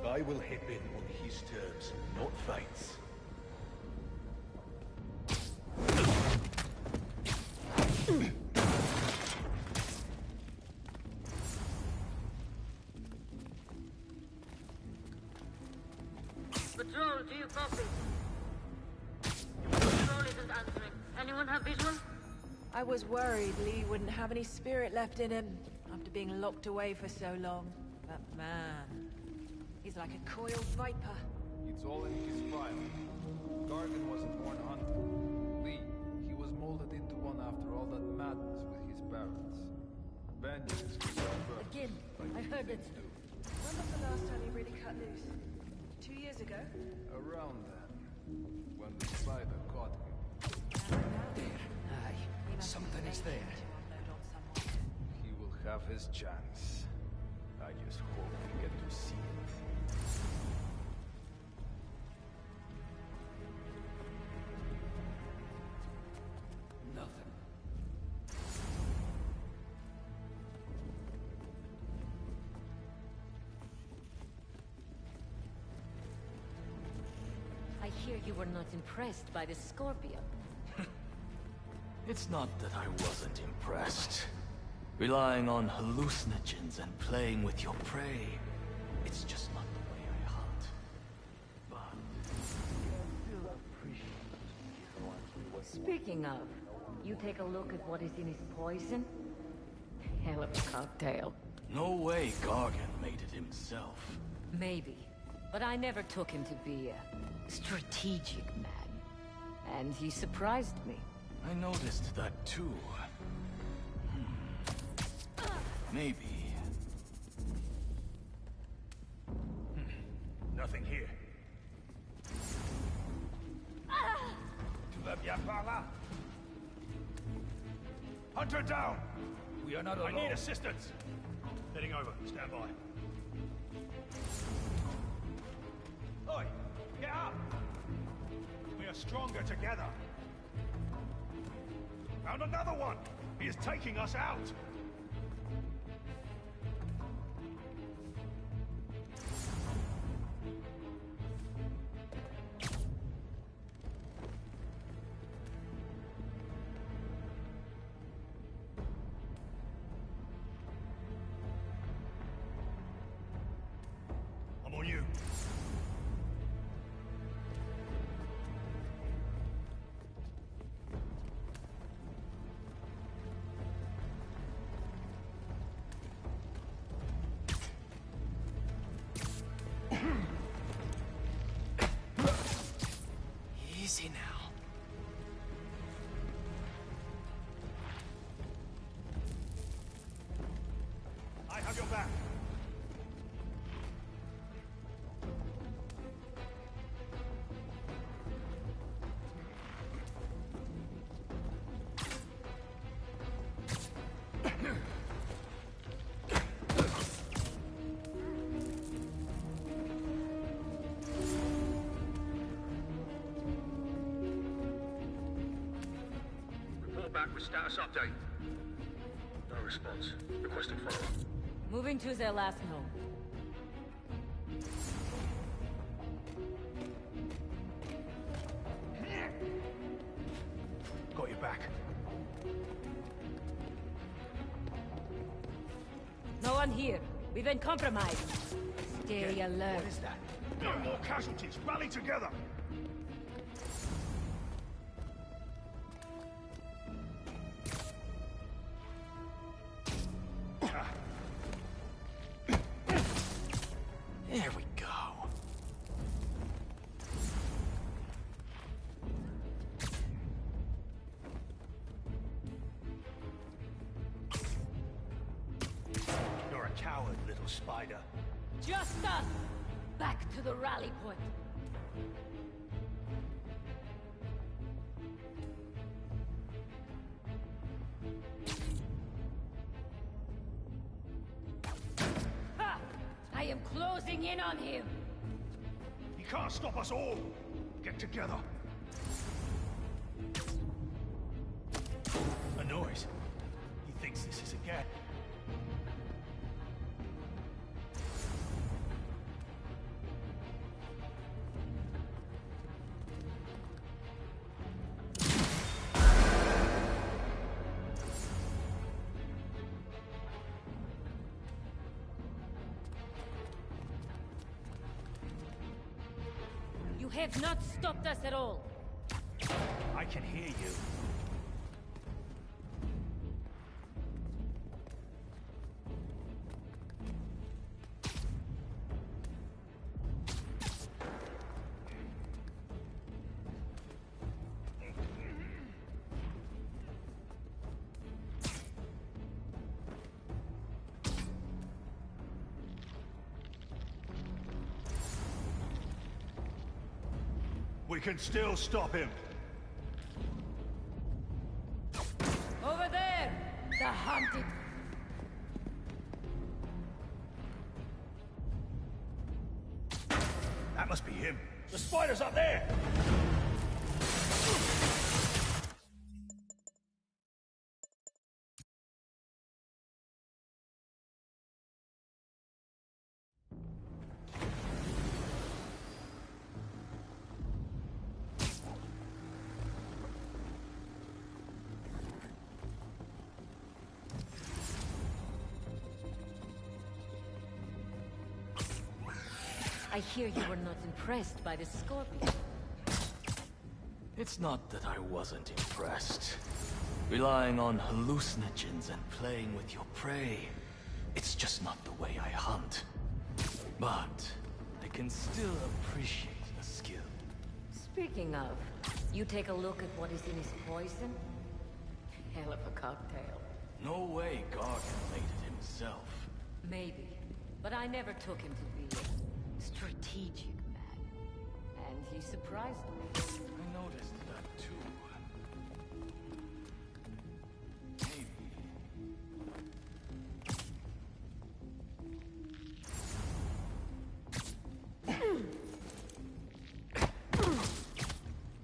I will hip in on his terms, not fate's. Patrol, do you copy? Patrol isn't answering. Anyone have visual? I was worried Lee wouldn't have any spirit left in him after being locked away for so long. But man, he's like a coiled viper. It's all in his file. Gargan wasn't born hunter. Lee, he was molded into one after all that madness with his parents. Vengeance is first. Again, I heard it. When was the last time he really cut loose? 2 years ago? Around then, when the spider caught him. Aye, something is there. He will have his chance. I just hope we get to see it. Nothing. I hear you were not impressed by the Scorpion. It's not that I wasn't impressed. Relying on hallucinogens and playing with your prey, it's just not the way I hunt. But... Speaking of, you take a look at what is in his poison? Hell of a cocktail. No way Gargan made it himself. Maybe. But I never took him to be a strategic man. And he surprised me. I noticed that too. Maybe. Nothing here. Tu vas bien par là? Hunter down! We are not alone. I need assistance! Heading over. Stand by. Oi! Get up! We are stronger together. Found another one! He is taking us out! I'm on you. Easy now. I have your back. Report back with status update. No response. Requesting follow-up. Moving to their last node. Got your back. No one here. We've been compromised. Stay alert. What is that? No more casualties. Rally together. There we go. Spider. Just us! Back to the rally point. Ha! I am closing in on him! He can't stop us all! Get together! A noise. He thinks this is a gat. You have not stopped us at all. I can hear you. We can still stop him. Over there! The hunted! That must be him. The spider's up there! I hear you were not impressed by the Scorpion. It's not that I wasn't impressed. Relying on hallucinogens and playing with your prey, it's just not the way I hunt. But I can still appreciate the skill. Speaking of, you take a look at what is in his poison? Hell of a cocktail. No way Gargan made it himself. Maybe, but I never took him to be a strategic man. And he surprised me. I noticed that too.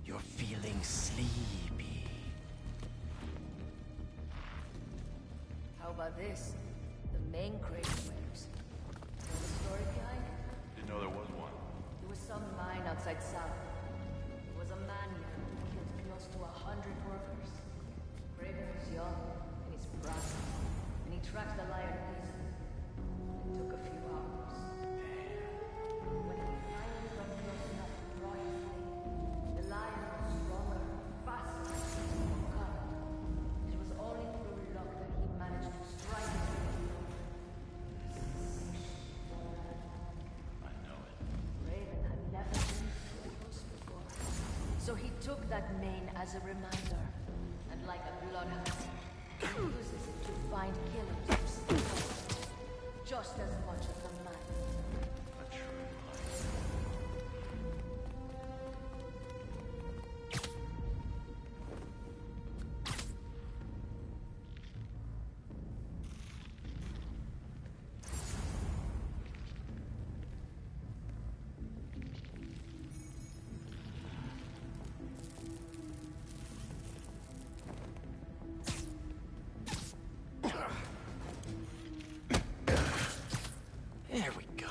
You're feeling sleepy. How about this? The main crate wares. Know the story behind it? Didn't know there was one. There was some mine outside South. There was a man here who killed close to 100 workers. Raven was young, in his prime, and he tracked the lion easily. It took a few hours. When he finally got close enough to draw his blade, the lion was stronger, faster, more cunning. It was only through luck that he managed to strike it. Raven had never been so close before. So he took that mane as a reminder, and like a bloodhound, he uses it to find killers who steal just as much as a man. A true There we go.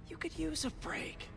You could use a break.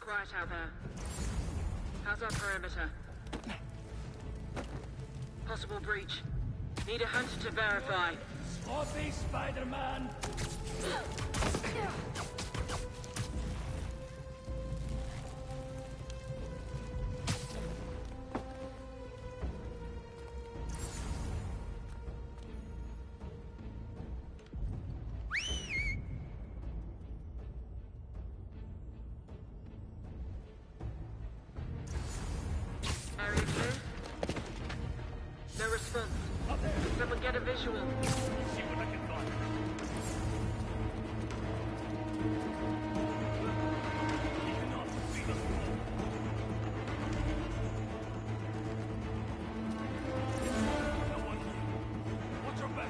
quiet out there. How's our perimeter? Possible breach. Need a hunter to verify. Sloppy Spider-Man! Area clear? No response. Someone get a visual. See what I can find. Watch your back.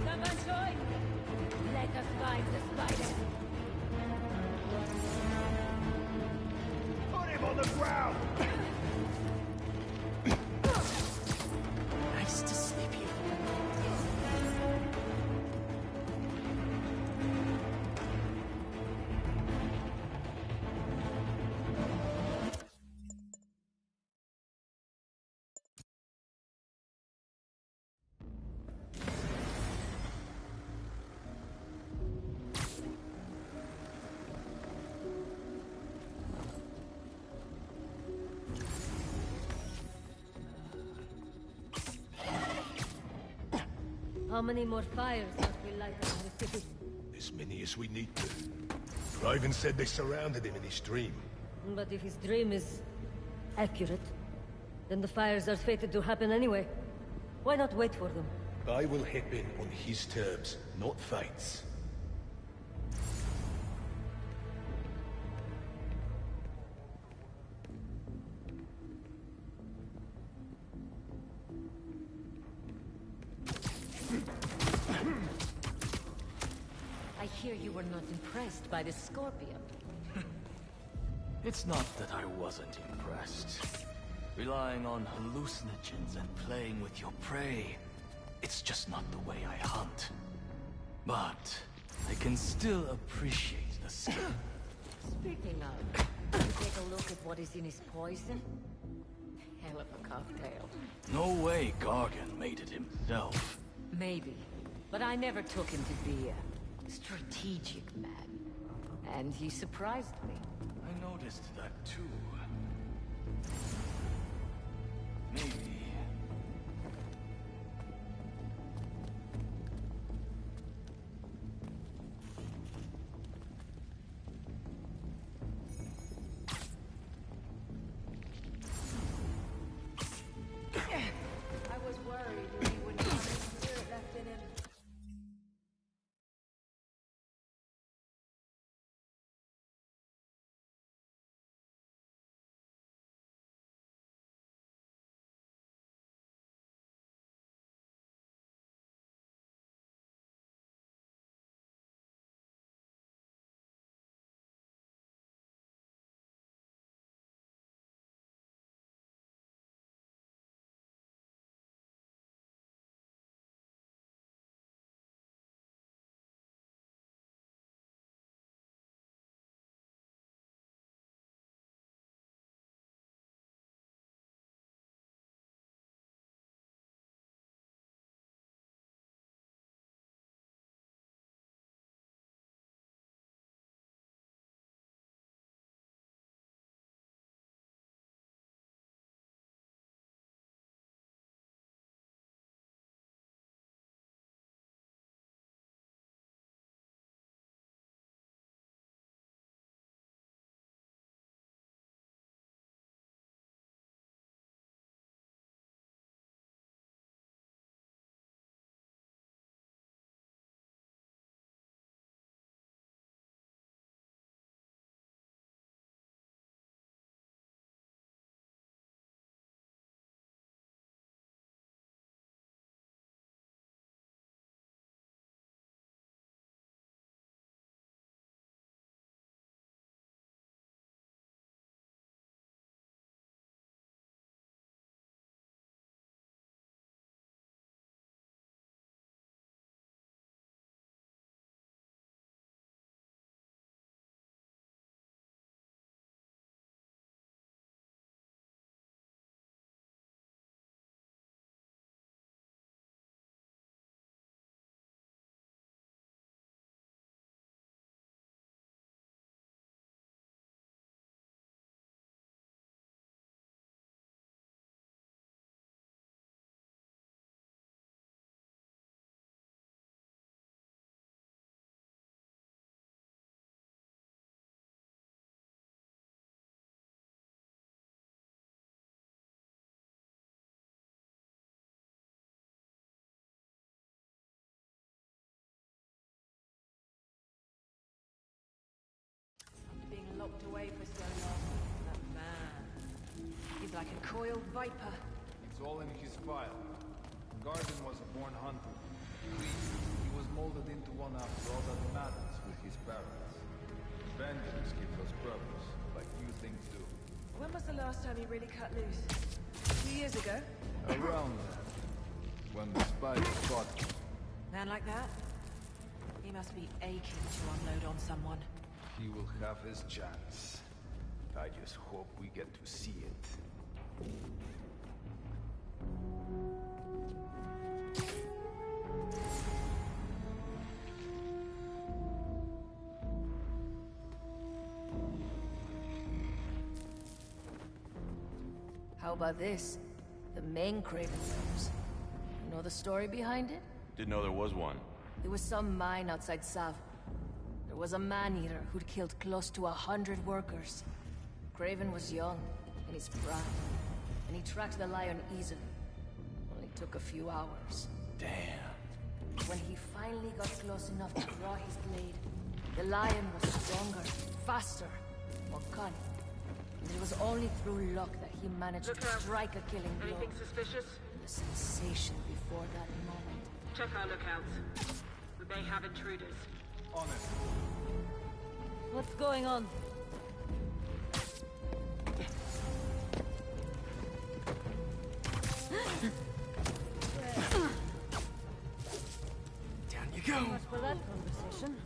Someone join! Let us find the spider. Put him on the ground! Nice to sleep here. How many more fires must we light up in the city? As many as we need to. Kraven said they surrounded him in his dream. But if his dream is accurate, then the fires are fated to happen anyway. Why not wait for them? I will hip in on his terms, not Fate's. I hear you were not impressed by the Scorpion. It's not that I wasn't impressed. Relying on hallucinogens and playing with your prey, it's just not the way I hunt. But I can still appreciate the skill. Speaking of, can you take a look at what is in his poison? Hell of a cocktail. No way Gargan made it himself. Maybe, but I never took him to be a strategic man. And he surprised me. I noticed that too. Maybe like a coiled viper. It's all in his file. Garvin was a born hunter. He was molded into one after all that matters with his parents. Vengeance gives us purpose, like new things do. When was the last time he really cut loose? 2 years ago? Around then, when the spider caught him. Man like that? He must be aching to unload on someone. He will have his chance. I just hope we get to see it. How about this? The main Craven knows. You know the story behind it? Didn't know there was one. There was some mine outside Sav. There was a man-eater who'd killed close to 100 workers. Craven was young, in his prime, and he tracked the lion easily. Only took a few hours. Damn. When he finally got close enough to draw his blade, the lion was stronger, faster, more cunning. And it was only through luck that he managed to strike a killing blow. Anything suspicious? And the sensation before that moment. Check our lookouts. We may have intruders. On it. What's going on? Down you go. So much for that conversation.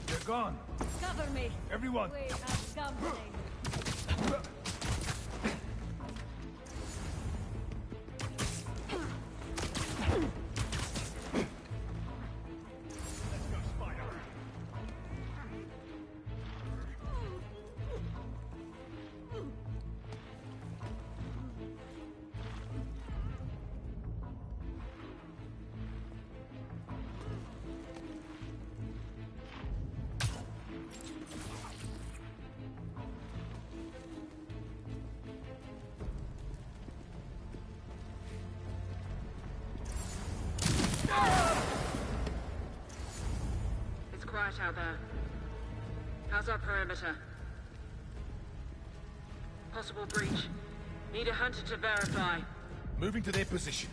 They're gone. Cover me. Everyone. We have company. It's quiet out there. How's our perimeter? Possible breach. Need a hunter to verify. Moving to their position.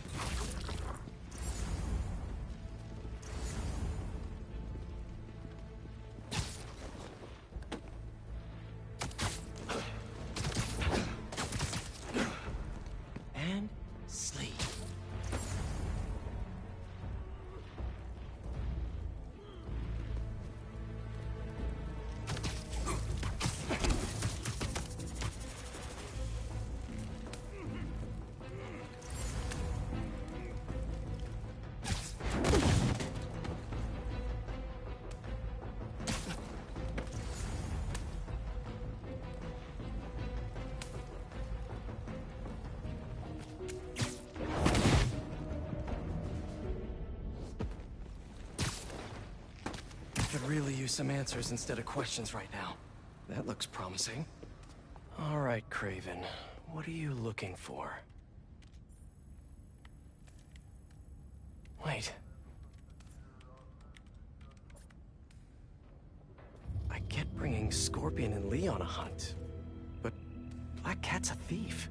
And sleep. Could really use some answers instead of questions right now. That looks promising. All right, Craven. What are you looking for? Wait. I get bringing Scorpion and Lee on a hunt, but Black Cat's a thief.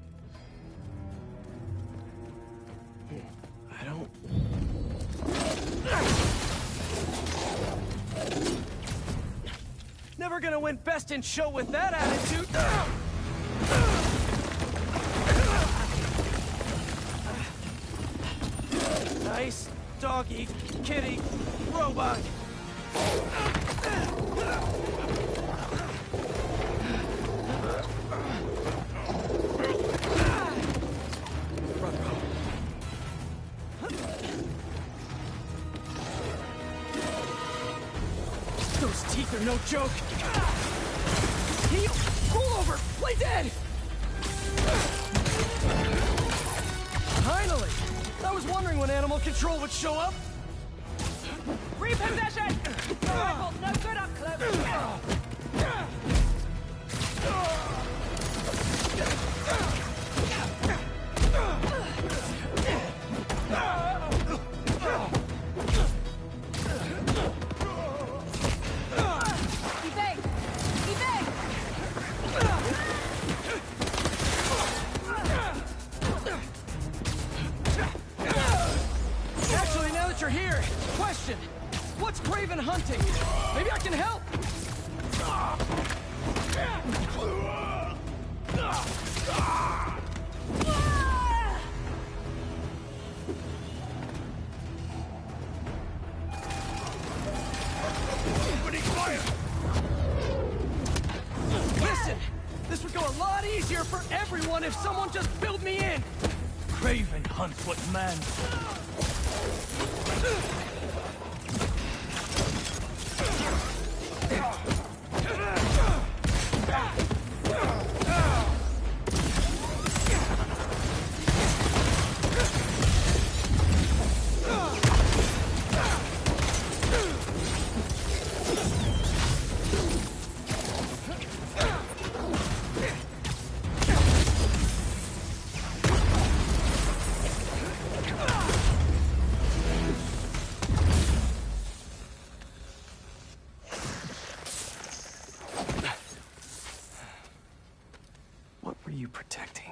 I don't... Never gonna win Best in Show with that attitude! Nice doggy, kitty, robot! Those teeth are no joke! Heal! Roll over! Play dead! Finally! I was wondering when Animal Control would show up! Repossession! The rifle's no good up close! Evade! Evade! you're here, question. What's Craven hunting? Maybe I can help! Opening fire! Listen! This would go a lot easier for everyone if someone just filled me in! Craven hunts what man... What were you protecting?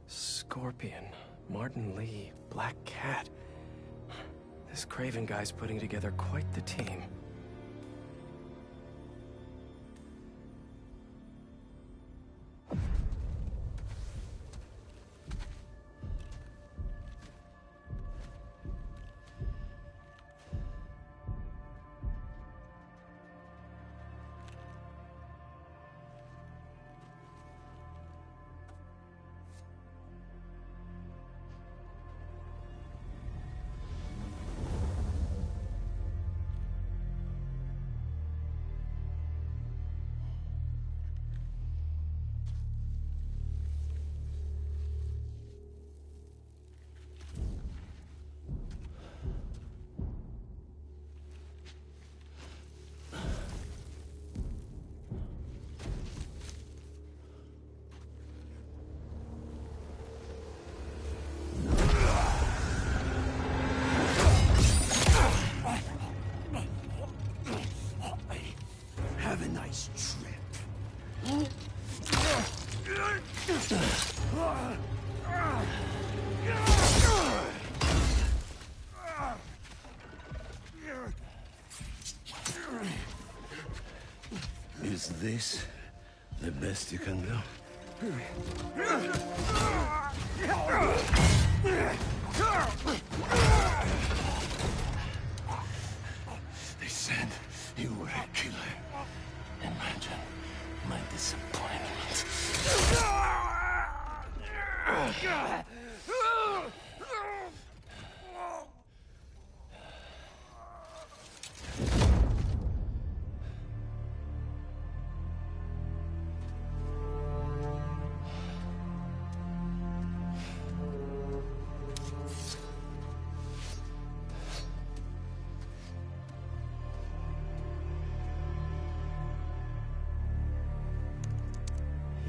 Scorpion, Martin Lee, Black Cat. This Craven guy's putting together quite the team. Have a nice trip. Is this the best you can do? They said you were a killer. Imagine my disappointment.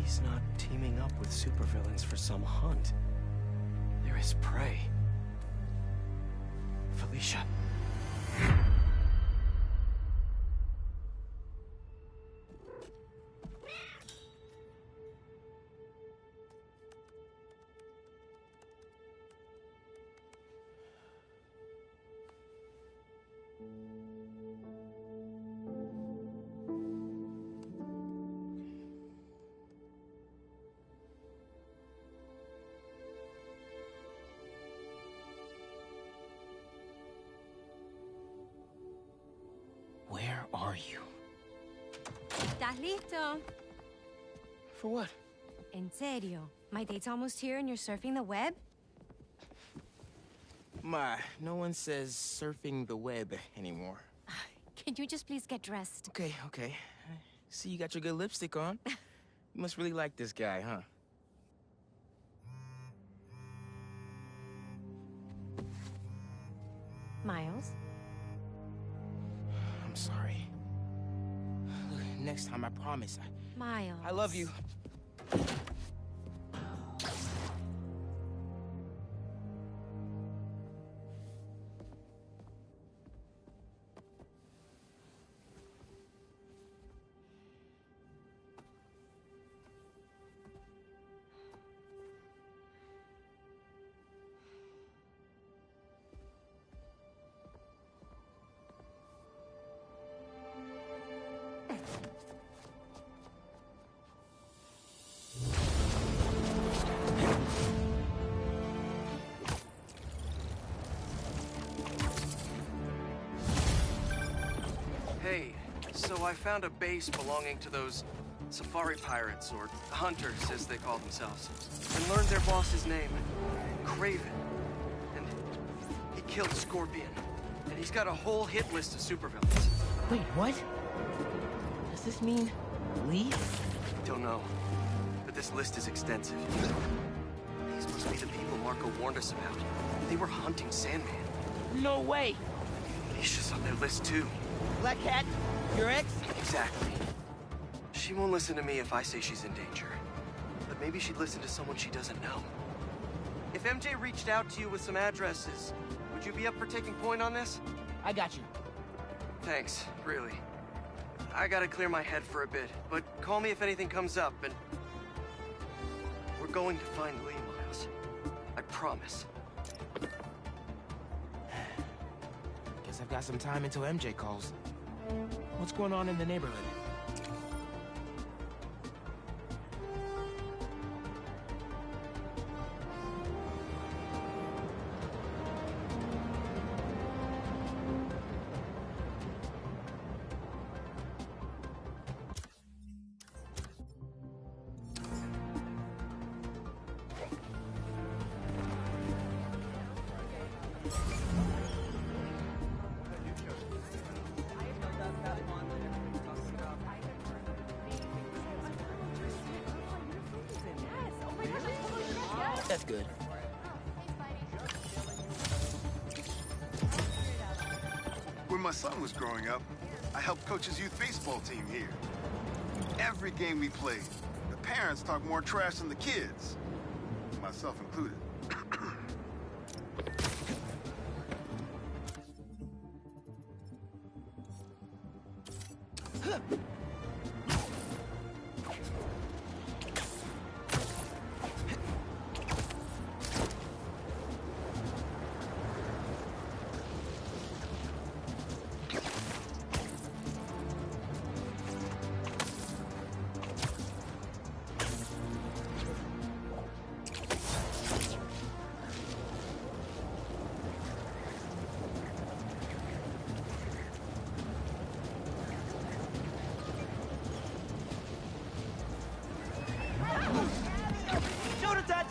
He's not teaming up with supervillains for some hunt. There is prey. Felicia. Where are you? ¿Estás listo? For what? En serio. My date's almost here and you're surfing the web? Ma, no one says surfing the web anymore. Can you just please get dressed? Okay, okay. See, you got your good lipstick on. You must really like this guy, huh? Miles? I'm sorry. Look, next time, I promise. Miles. I love you. Hey, so I found a base belonging to those safari pirates, or hunters as they call themselves, and learned their boss's name, Kraven. And he killed Scorpion. And he's got a whole hit list of supervillains. Wait, what? Does this mean Lee? Don't know, but this list is extensive. These must be the people Marco warned us about. They were hunting Sandman. No way! Nisha's on their list too. Black Cat? Your ex? Exactly. She won't listen to me if I say she's in danger. But maybe she'd listen to someone she doesn't know. If MJ reached out to you with some addresses, would you be up for taking point on this? I got you. Thanks, really. I gotta clear my head for a bit, but call me if anything comes up, and... we're going to find Lee, Miles. I promise. Guess I've got some time until MJ calls. What's going on in the neighborhood? That's good. When my son was growing up, I helped coach his youth baseball team here. Every game we played, the parents talk more trash than the kids, myself included. Shoulder touch!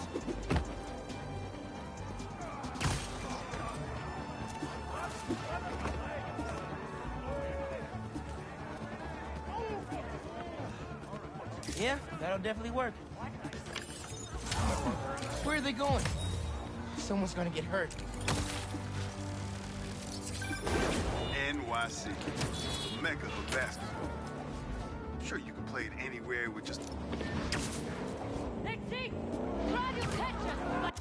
Yeah, that'll definitely work. Where are they going? Someone's gonna get hurt. NYC, mecca of basketball. Sure, you can play it anywhere with just... Let's see! Try to catch us!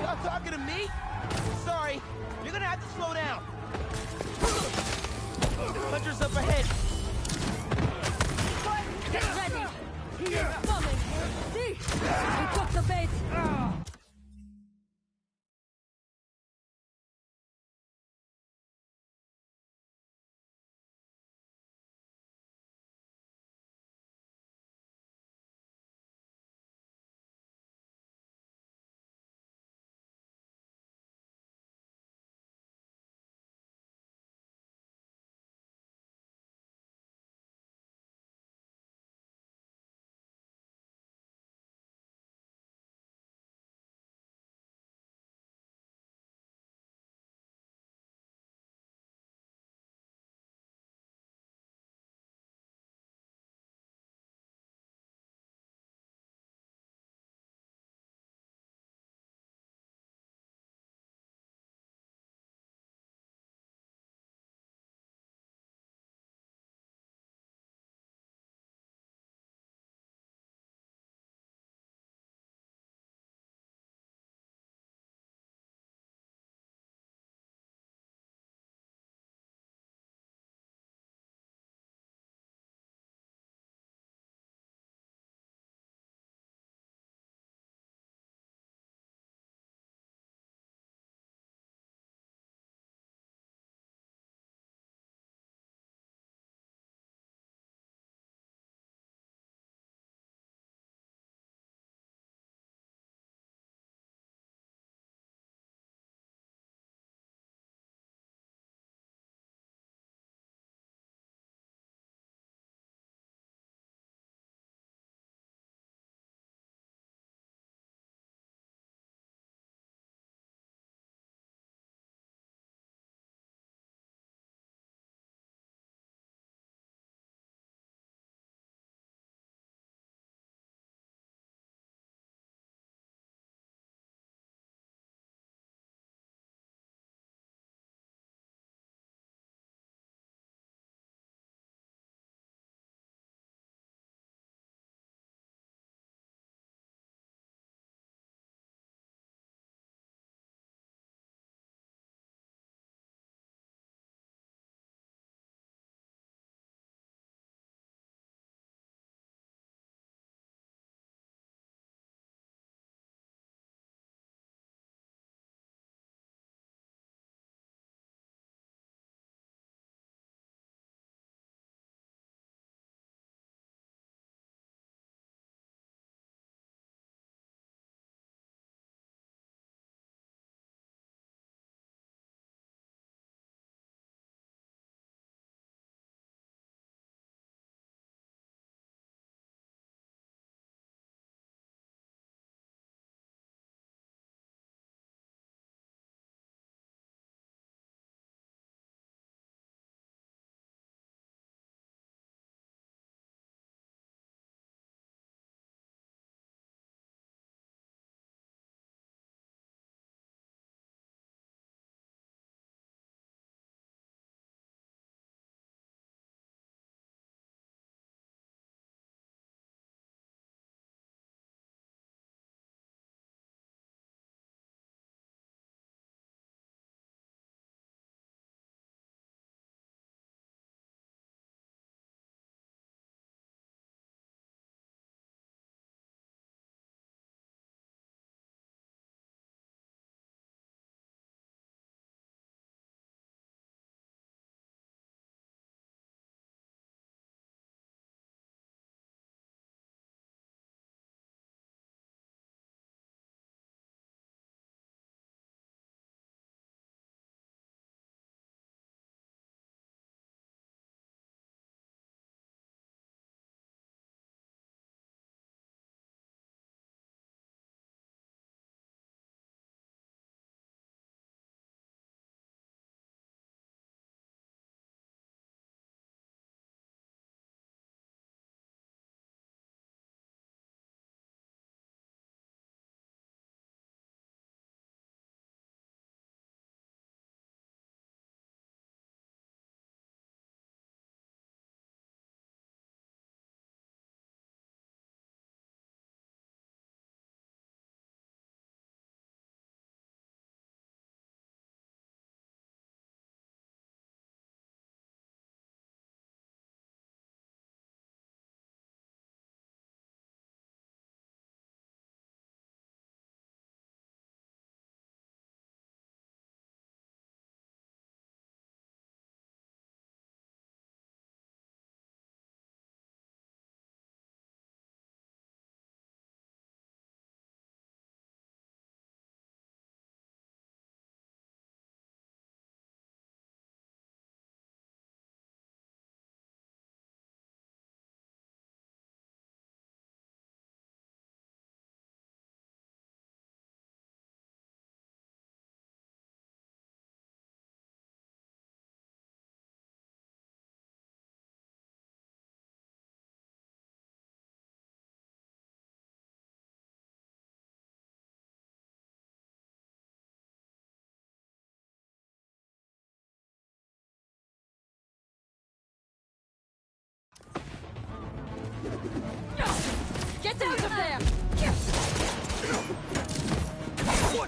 Y'all talking to me? Sorry, you're gonna have to slow down. The hunter's up ahead. Get ready! He is coming! See? We took the bait!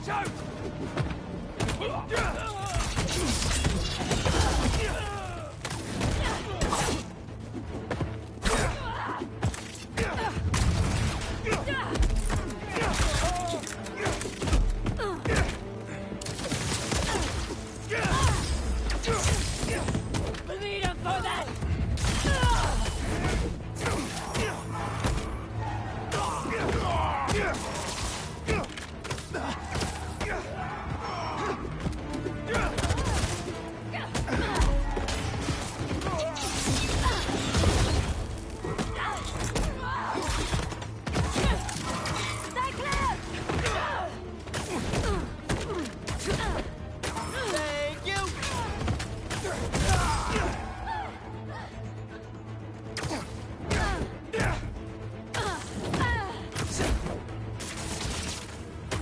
out! Bleed him for that! Thank you!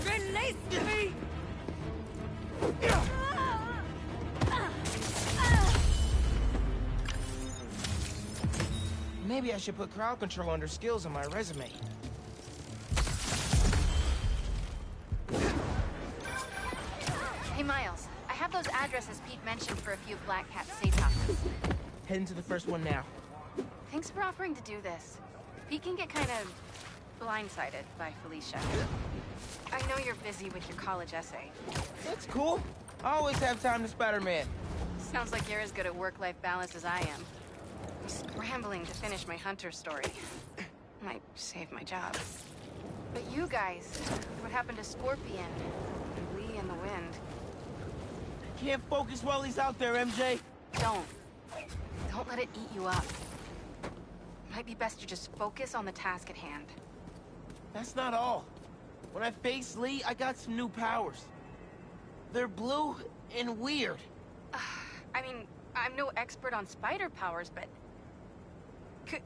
Release me! Maybe I should put crowd control under skills on my resume. Hey, Miles. I have those addresses Pete mentioned for a few Black Cat safe houses. Heading to the first one now. Thanks for offering to do this. Pete can get kind of blindsided by Felicia. I know you're busy with your college essay. That's cool. I always have time to Spider-Man. Sounds like you're as good at work-life balance as I am. I'm scrambling to finish my Hunter story. Might save my job. But you guys, what happened to Scorpion? And Lee and the Wind? Can't focus while he's out there, MJ. Don't. Don't let it eat you up. Might be best to just focus on the task at hand. That's not all. When I faced Lee, I got some new powers. They're blue and weird. I mean, I'm no expert on spider powers, but...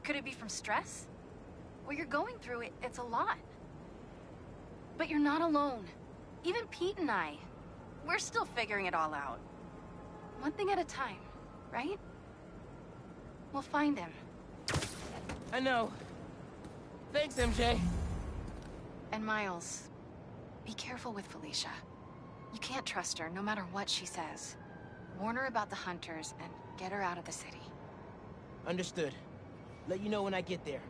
Could it be from stress? What you're going through, it's a lot. But you're not alone. Even Pete and I, we're still figuring it all out. One thing at a time, right? We'll find him. I know. Thanks, MJ. And Miles, be careful with Felicia. You can't trust her, no matter what she says. Warn her about the Hunters and get her out of the city. Understood. Let you know when I get there.